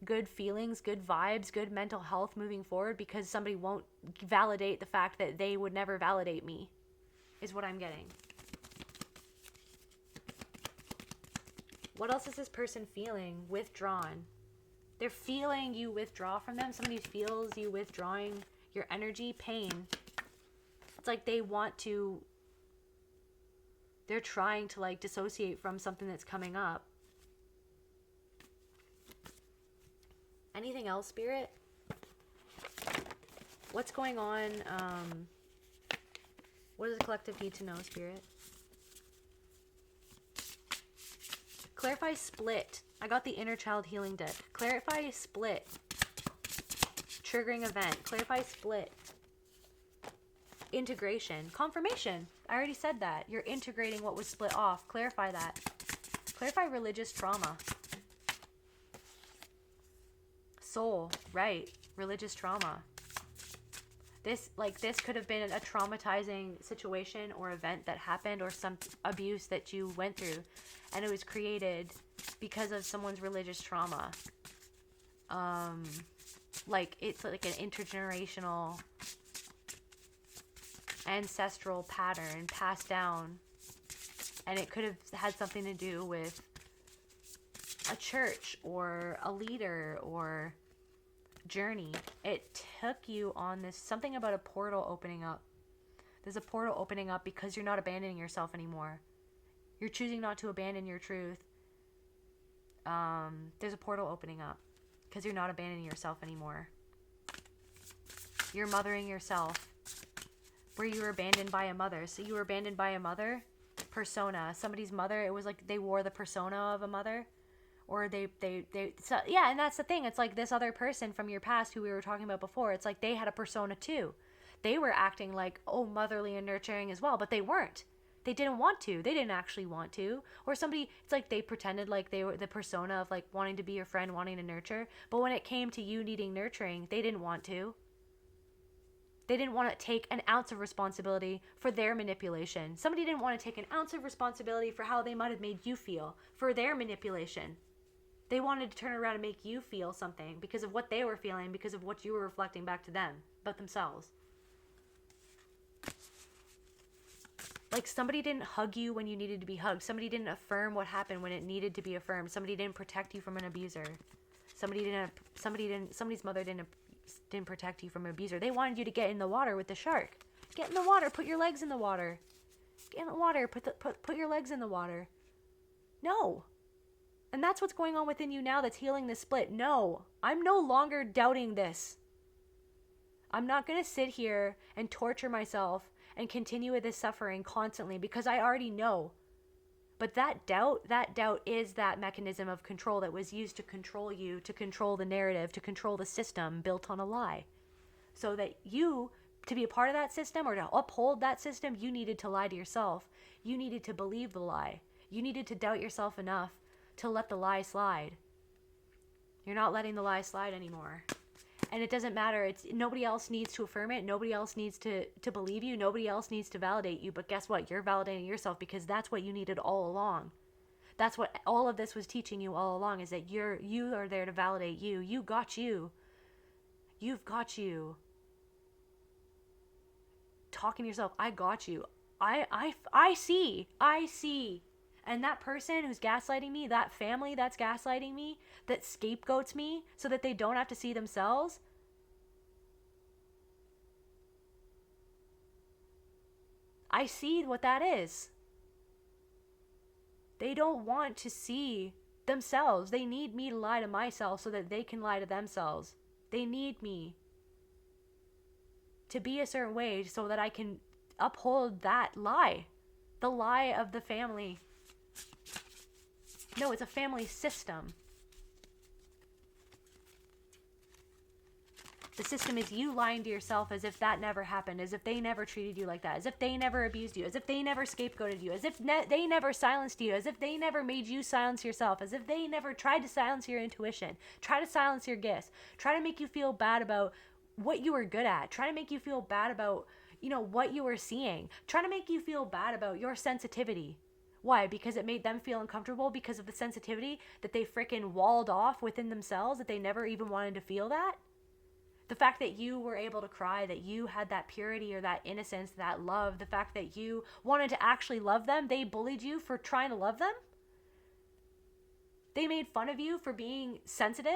good feelings, good vibes, good mental health moving forward, because somebody won't validate the fact that they would never validate me, is what I'm getting. What else is this person feeling? Withdrawn. They're feeling you withdraw from them. Somebody feels you withdrawing your energy, pain. It's like they're trying to like dissociate from something that's coming up. Anything else, Spirit? What's going on? What does the collective need to know, Spirit? Clarify split. I got the inner child healing deck. Clarify split. Triggering event. Clarify split. Integration. Confirmation. I already said that. You're integrating what was split off. Clarify that. Clarify religious trauma. Soul. Right. Religious trauma. This could have been a traumatizing situation or event that happened, or some abuse that you went through, and it was created because of someone's religious trauma. Like it's like an intergenerational, ancestral pattern passed down, and it could have had something to do with a church or a leader or journey. It took you on this, something about a portal opening up. There's a portal opening up because you're not abandoning yourself anymore. You're choosing not to abandon your truth. There's a portal opening up because you're not abandoning yourself anymore. You're mothering yourself where you were abandoned by a mother. So you were abandoned by a mother persona, somebody's mother. It was like they wore the persona of a mother, or so yeah. And that's the thing. It's like this other person from your past who we were talking about before. It's like they had a persona too. They were acting like, oh, motherly and nurturing as well, but they weren't. They didn't want to. They didn't actually want to. Or somebody, it's like they pretended like they were the persona of like wanting to be your friend, wanting to nurture. But when it came to you needing nurturing, they didn't want to. They didn't want to take an ounce of responsibility for their manipulation. Somebody didn't want to take an ounce of responsibility for how they might have made you feel, for their manipulation. They wanted to turn around and make you feel something because of what they were feeling, because of what you were reflecting back to them, about themselves. Like somebody didn't hug you when you needed to be hugged. Somebody didn't affirm what happened when it needed to be affirmed. Somebody didn't protect you from an abuser. Somebody's mother didn't protect you from an abuser. They wanted you to get in the water with the shark. Get in the water, put your legs in the water. Get in the water, put your legs in the water. No. And that's what's going on within you now that's healing this split. No, I'm no longer doubting this. I'm not going to sit here and torture myself and continue with this suffering constantly because I already know. But that doubt is that mechanism of control that was used to control you, to control the narrative, to control the system built on a lie. So that you, to be a part of that system or to uphold that system, you needed to lie to yourself. You needed to believe the lie. You needed to doubt yourself enough to let the lie slide. You're not letting the lie slide anymore. And it doesn't matter. It's nobody else needs to affirm it. Nobody else needs to believe you. Nobody else needs to validate you. But guess what? You're validating yourself because that's what you needed all along. That's what all of this was teaching you all along, is that you are there to validate you. You got you. You've got you. Talking to yourself, I got you. I see. And that person who's gaslighting me, that family that's gaslighting me, that scapegoats me so that they don't have to see themselves, I see what that is. They don't want to see themselves. They need me to lie to myself so that they can lie to themselves. They need me to be a certain way so that I can uphold that lie. The lie of the family. No, it's a family system. The system is you lying to yourself as if that never happened, as if they never treated you like that, as if they never abused you, as if they never scapegoated you, as if they never silenced you, as if they never made you silence yourself, as if they never tried to silence your intuition, try to silence your gifts, try to make you feel bad about what you were good at, try to make you feel bad about, what you were seeing, try to make you feel bad about your sensitivity. Why? Because it made them feel uncomfortable because of the sensitivity that they freaking walled off within themselves, that they never even wanted to feel that? The fact that you were able to cry, that you had that purity or that innocence, that love, the fact that you wanted to actually love them, they bullied you for trying to love them? They made fun of you for being sensitive?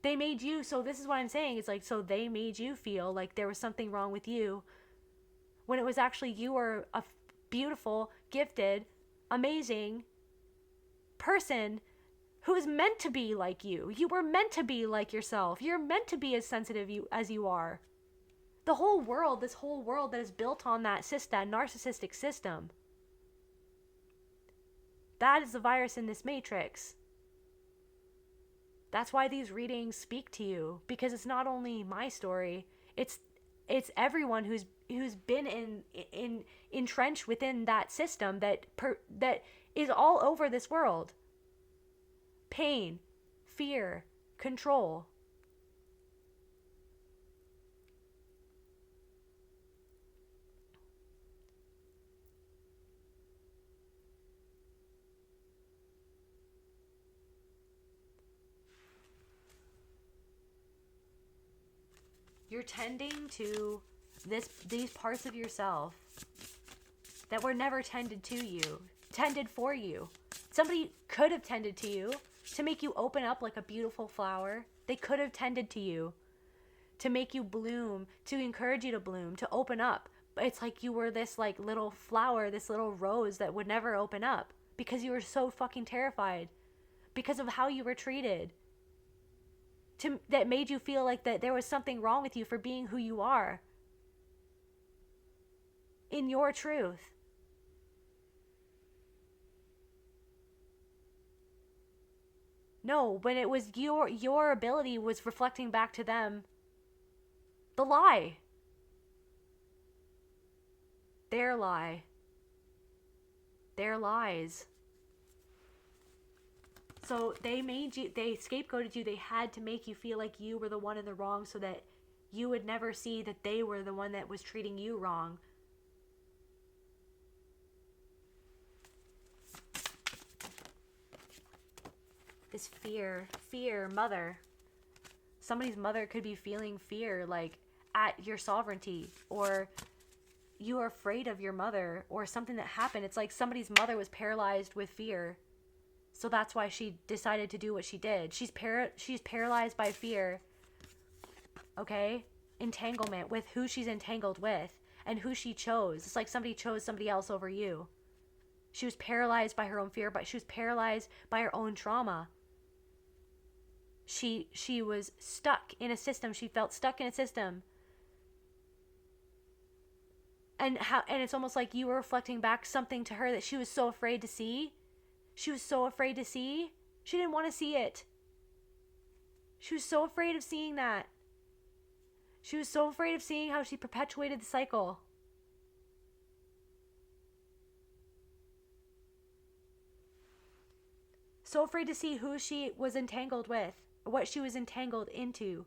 They made you, so this is what I'm saying, it's like, so they made you feel like there was something wrong with you when it was actually you were a beautiful, gifted, amazing person who is meant to be like you. You were meant to be like yourself. You're meant to be as sensitive as you are. The whole world, this whole world that is built on that system, narcissistic system. That is the virus in this matrix. That's why these readings speak to you, because it's not only my story, it's everyone who's been entrenched within that system that is all over this world. Pain, fear, control. You're tending to these parts of yourself that were never tended to you, tended for you. Somebody could have tended to you to make you open up like a beautiful flower. They could have tended to you to make you bloom, to encourage you to bloom, to open up. it's like you were this like little flower, this little rose that would never open up because you were so fucking terrified because of how you were treated. That made you feel like that there was something wrong with you for being who you are in your truth. No, when it was your ability was reflecting back to them the lie. Their lie. Their lies. So they scapegoated you. They had to make you feel like you were the one in the wrong so that you would never see that they were the one that was treating you wrong. This fear, mother. Somebody's mother could be feeling fear, like, at your sovereignty, or you are afraid of your mother, or something that happened. It's like somebody's mother was paralyzed with fear. So that's why she decided to do what she did. She's paralyzed by fear. Okay? Entanglement with who she's entangled with and who she chose. It's like somebody chose somebody else over you. She was paralyzed by her own fear, but she was paralyzed by her own trauma. She was stuck in a system. She felt stuck in a system. And it's almost like you were reflecting back something to her that she was so afraid to see. She was so afraid to see. She didn't want to see it. She was so afraid of seeing that. She was so afraid of seeing how she perpetuated the cycle. So afraid to see who she was entangled with, what she was entangled into,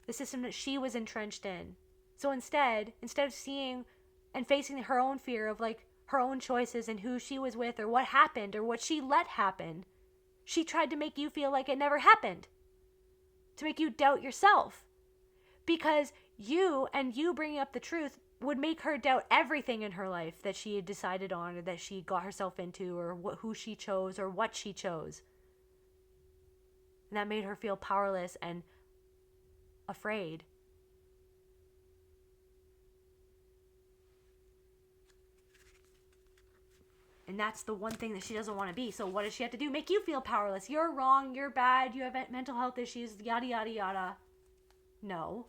the system that she was entrenched in. So instead of seeing and facing her own fear of like her own choices and who she was with or what happened or what she let happen, she tried to make you feel like it never happened, to make you doubt yourself, because you bringing up the truth would make her doubt everything in her life that she had decided on or that she got herself into or who she chose or what she chose. And that made her feel powerless and afraid. And that's the one thing that she doesn't want to be. So what does she have to do? Make you feel powerless. You're wrong. You're bad. You have mental health issues. Yada, yada, yada. No.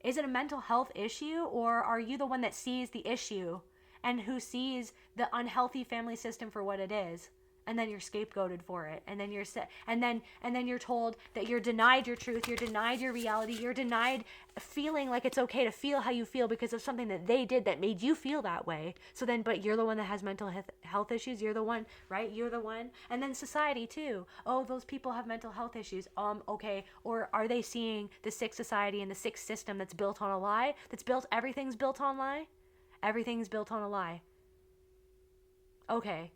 Is it a mental health issue, or are you the one that sees the issue and who sees the unhealthy family system for what it is? And then you're scapegoated for it. And then you're told that you're denied your truth, you're denied your reality, you're denied feeling like it's okay to feel how you feel because of something that they did that made you feel that way. So then, but you're the one that has mental health issues. You're the one, right? You're the one. And then society too. Oh, those people have mental health issues. Okay. Or are they seeing the sick society and the sick system that's built on a lie? Everything's built on lie? Everything's built on a lie. Okay.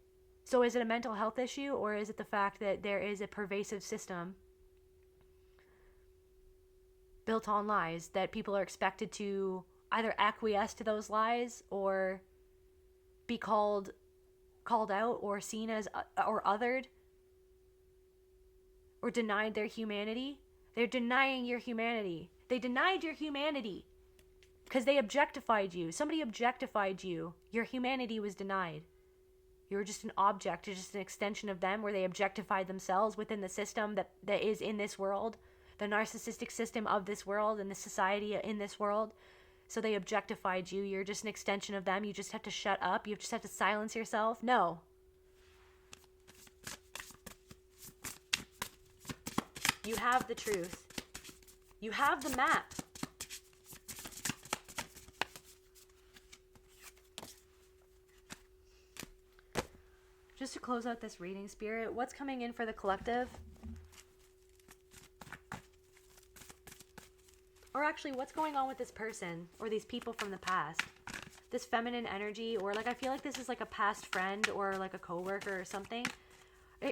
So is it a mental health issue, or is it the fact that there is a pervasive system built on lies that people are expected to either acquiesce to those lies or be called out or seen as or othered or denied their humanity? They're denying your humanity. They denied your humanity because they objectified you. Somebody objectified you. Your humanity was denied. You were just an object, just an extension of them, where they objectified themselves within the system that is in this world, the narcissistic system of this world and the society in this world. So they objectified you. You're just an extension of them. You just have to shut up. You just have to silence yourself. No. You have the truth. You have the map. Just to close out this reading, Spirit, what's coming in for the collective? Or actually, what's going on with this person or these people from the past? This feminine energy, or like I feel like this is like a past friend or like a coworker or something.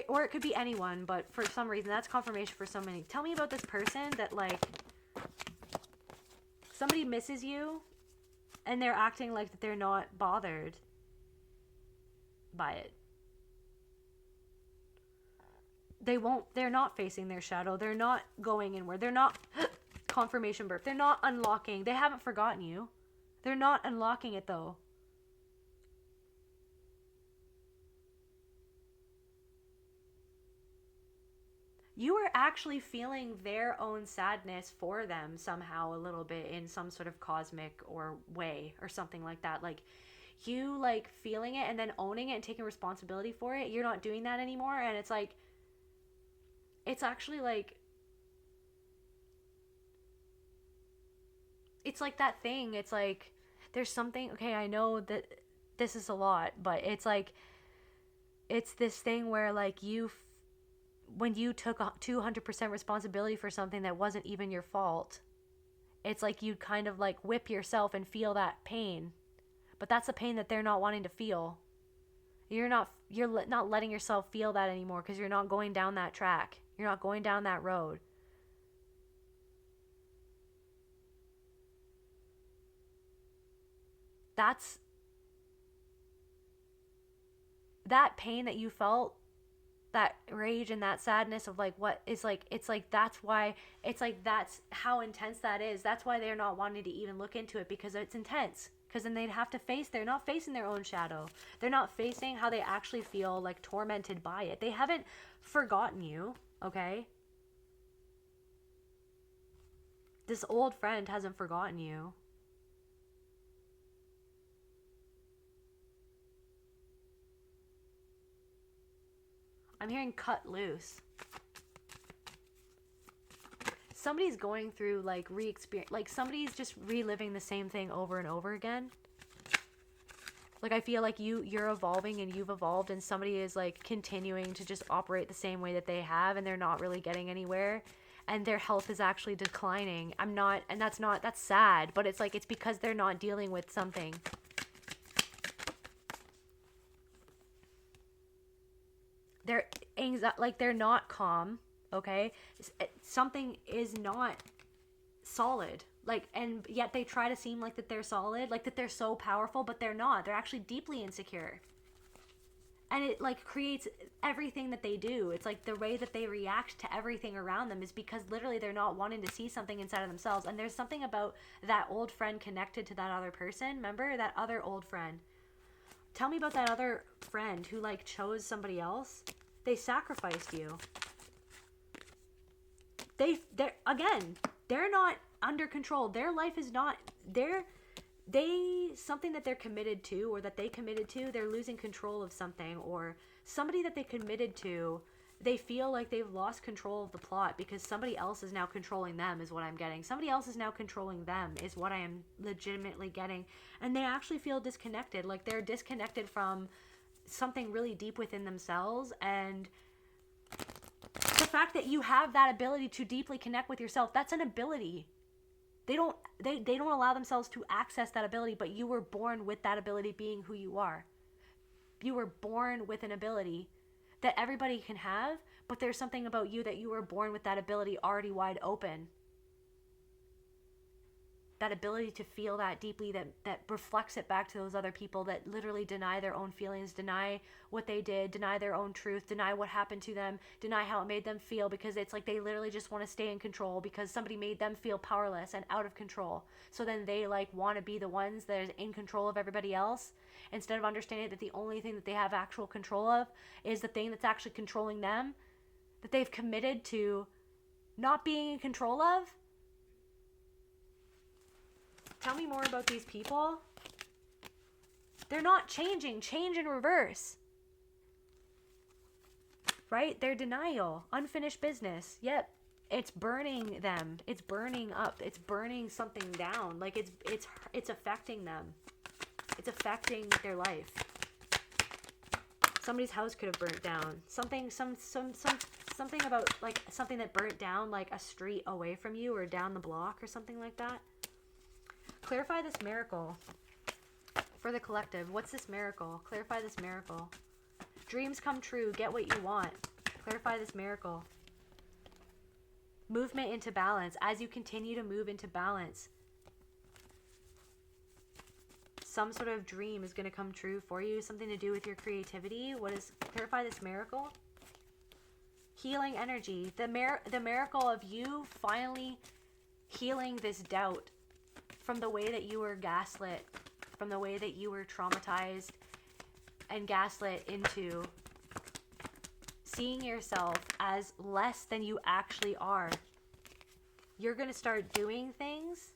Or it could be anyone, but for some reason, that's confirmation for so many. Tell me about this person that like somebody misses you and they're acting like that they're not bothered by it. They're not facing their shadow. They're not going inward. They're not confirmation birth. They're not unlocking. They haven't forgotten you. They're not unlocking it though. You are actually feeling their own sadness for them somehow a little bit in some sort of cosmic or way or something like that. Like you like feeling it and then owning it and taking responsibility for it. You're not doing that anymore. And it's like, it's actually like, it's like that thing. It's like, there's something, okay, I know that this is a lot, but it's like, it's this thing where like when you took 200% responsibility for something that wasn't even your fault, it's like you kind of like whip yourself and feel that pain. But that's the pain that they're not wanting to feel. You're not letting yourself feel that anymore because you're not going down that track. You're not going down that road. That's that pain that you felt, that rage and that sadness of like what is like, it's like that's why, it's like that's how intense that is. That's why they're not wanting to even look into it, because it's intense. Because then they'd have to face, they're not facing their own shadow. They're not facing how they actually feel like tormented by it. They haven't forgotten you, okay? This old friend hasn't forgotten you. I'm hearing cut loose. Somebody's going through like like somebody's just reliving the same thing over and over again. Like I feel like you're evolving and you've evolved, and somebody is like continuing to just operate the same way that they have, and they're not really getting anywhere, and their health is actually declining. That's sad, but it's like it's because they're not dealing with something. They're not calm, okay? Something is not solid, like, and yet they try to seem like that they're solid, like that they're so powerful, but they're not. They're actually deeply insecure, and it like creates everything that they do. It's like the way that they react to everything around them is because literally they're not wanting to see something inside of themselves. And there's something about that old friend connected to that other person. Remember that other old friend? Tell me about that other friend who like chose somebody else. They sacrificed you. They're not under control. Their life is not, something that they're committed to, or that they committed to, they're losing control of something, or somebody that they committed to, they feel like they've lost control of the plot because somebody else is now controlling them, is what I'm getting. Somebody else is now controlling them is what I am legitimately getting. And they actually feel disconnected, like they're disconnected from something really deep within themselves. And the fact that you have that ability to deeply connect with yourself, that's an ability. They don't allow themselves to access that ability, but you were born with that ability being who you are. You were born with an ability that everybody can have, but there's something about you that you were born with that ability already wide open. That ability to feel that deeply, that reflects it back to those other people that literally deny their own feelings, deny what they did, deny their own truth, deny what happened to them, deny how it made them feel, because it's like they literally just want to stay in control because somebody made them feel powerless and out of control. So then they like want to be the ones that are in control of everybody else, instead of understanding that the only thing that they have actual control of is the thing that's actually controlling them, that they've committed to not being in control of. Tell me more about these people. They're not changing. Change in reverse. Right? Their denial. Unfinished business. Yep. It's burning them. It's burning up. It's burning something down. Like it's affecting them. It's affecting their life. Somebody's house could have burnt down. Something about like something that burnt down like a street away from you or down the block or something like that. Clarify this miracle for the collective. What's this miracle? Clarify this miracle. Dreams come true. Get what you want. Clarify this miracle. Movement into balance. As you continue to move into balance, some sort of dream is going to come true for you. Something to do with your creativity. What is, clarify this miracle? Healing energy. The miracle of you finally healing this doubt from the way that you were gaslit, from the way that you were traumatized and gaslit into seeing yourself as less than you actually are. You're going to start doing things.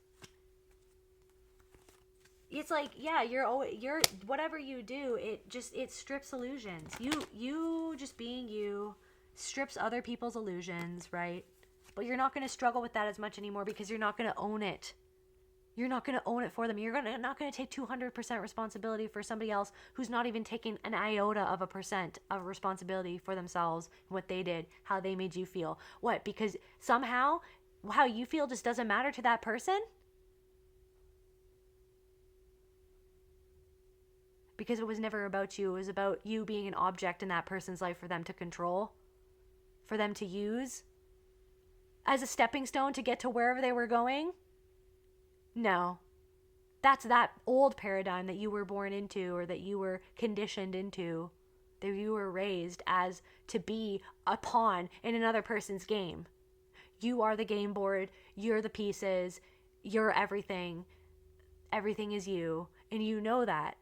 It's like, yeah, you're whatever you do, it strips illusions. You just being you strips other people's illusions, right? But you're not going to struggle with that as much anymore because you're not going to own it. You're not going to own it for them. You're not going to take 200% responsibility for somebody else who's not even taking an iota of a percent of responsibility for themselves, what they did, how they made you feel. What? Because somehow how you feel just doesn't matter to that person? Because it was never about you. It was about you being an object in that person's life for them to control, for them to use as a stepping stone to get to wherever they were going. No. That's that old paradigm that you were born into, or that you were conditioned into, that you were raised as to be a pawn in another person's game. You are the game board. You're the pieces. You're everything. Everything is you. And you know that.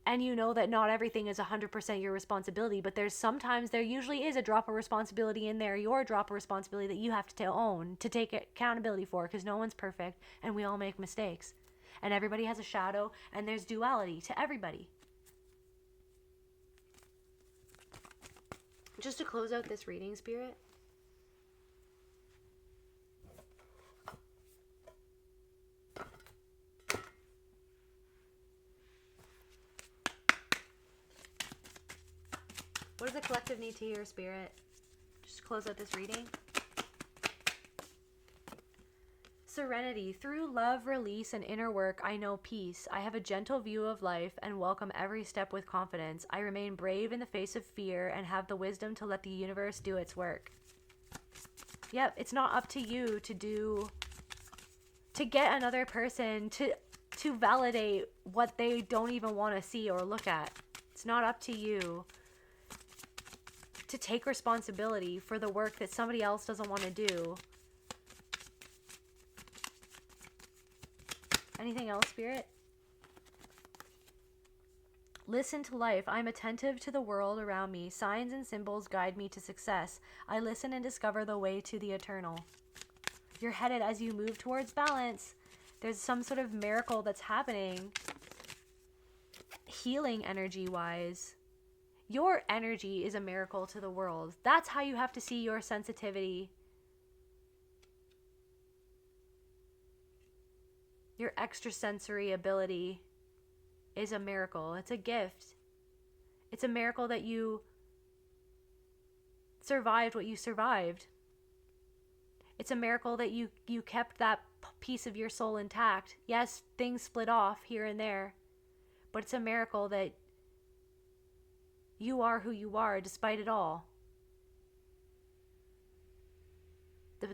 And you know that not everything is 100% your responsibility, but there usually is a drop of responsibility in there, your drop of responsibility that you have to own, to take accountability for, because no one's perfect and we all make mistakes. And everybody has a shadow, and there's duality to everybody. Just to close out this reading, Spirit, what does the collective need to hear, Spirit? Just to close out this reading. Serenity. Through love, release, and inner work, I know peace. I have a gentle view of life and welcome every step with confidence. I remain brave in the face of fear and have the wisdom to let the universe do its work. Yep, it's not up to you to get another person to validate what they don't even want to see or look at. It's not up to you to take responsibility for the work that somebody else doesn't want to do. Anything else, Spirit? Listen to life. I'm attentive to the world around me. Signs and symbols guide me to success. I listen and discover the way to the eternal. You're headed as you move towards balance. There's some sort of miracle that's happening. Healing energy-wise. Your energy is a miracle to the world. That's how you have to see your sensitivity. Your extrasensory ability is a miracle. It's a gift. It's a miracle that you survived what you survived. It's a miracle that you kept that piece of your soul intact. Yes, things split off here and there, but it's a miracle that you are who you are despite it all.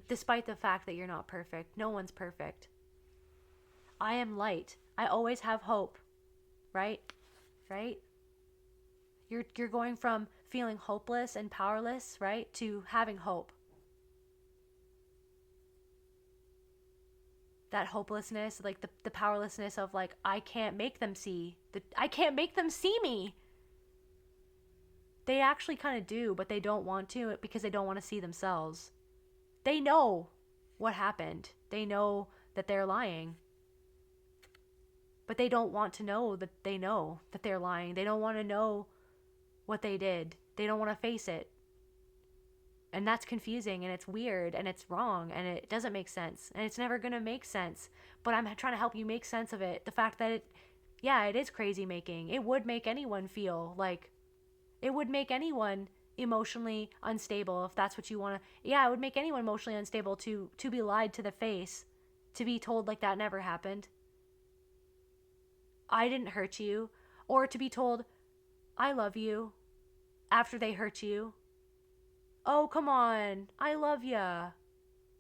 Despite the fact that you're not perfect. No one's perfect. I am light. I always have hope. Right? Right? You're going from feeling hopeless and powerless, right, to having hope. That hopelessness, like the powerlessness of like, I can't make them see. I can't make them see me. They actually kind of do, but they don't want to because they don't want to see themselves. They know what happened. They know that they're lying. But they don't want to know that they're lying. They don't want to know what they did. They don't want to face it. And that's confusing, and it's weird, and it's wrong, and it doesn't make sense. And it's never going to make sense. But I'm trying to help you make sense of it. The fact that it is crazy making. It would make anyone feel like, it would make anyone emotionally unstable if that's what you want to. Yeah, it would make anyone emotionally unstable to be lied to the face, to be told like that never happened. I didn't hurt you, or to be told, I love you, after they hurt you. Oh, come on, I love ya,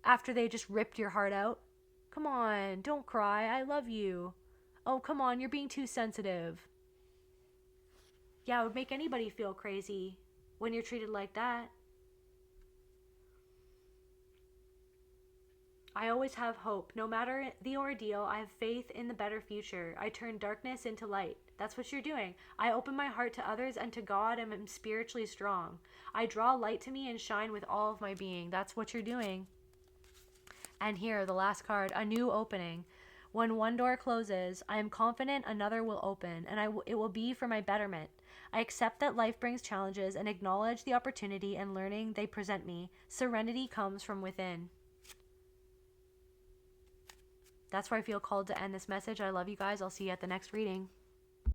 after they just ripped your heart out. Come on, don't cry, I love you. Oh, come on, you're being too sensitive. Yeah, it would make anybody feel crazy when you're treated like that. I always have hope. No matter the ordeal, I have faith in the better future. I turn darkness into light. That's what you're doing. I open my heart to others and to God and am spiritually strong. I draw light to me and shine with all of my being. That's what you're doing. And here, the last card, a new opening. When one door closes, I am confident another will open, and it will be for my betterment. I accept that life brings challenges and acknowledge the opportunity and learning they present me. Serenity comes from within. That's where I feel called to end this message. I love you guys. I'll see you at the next reading.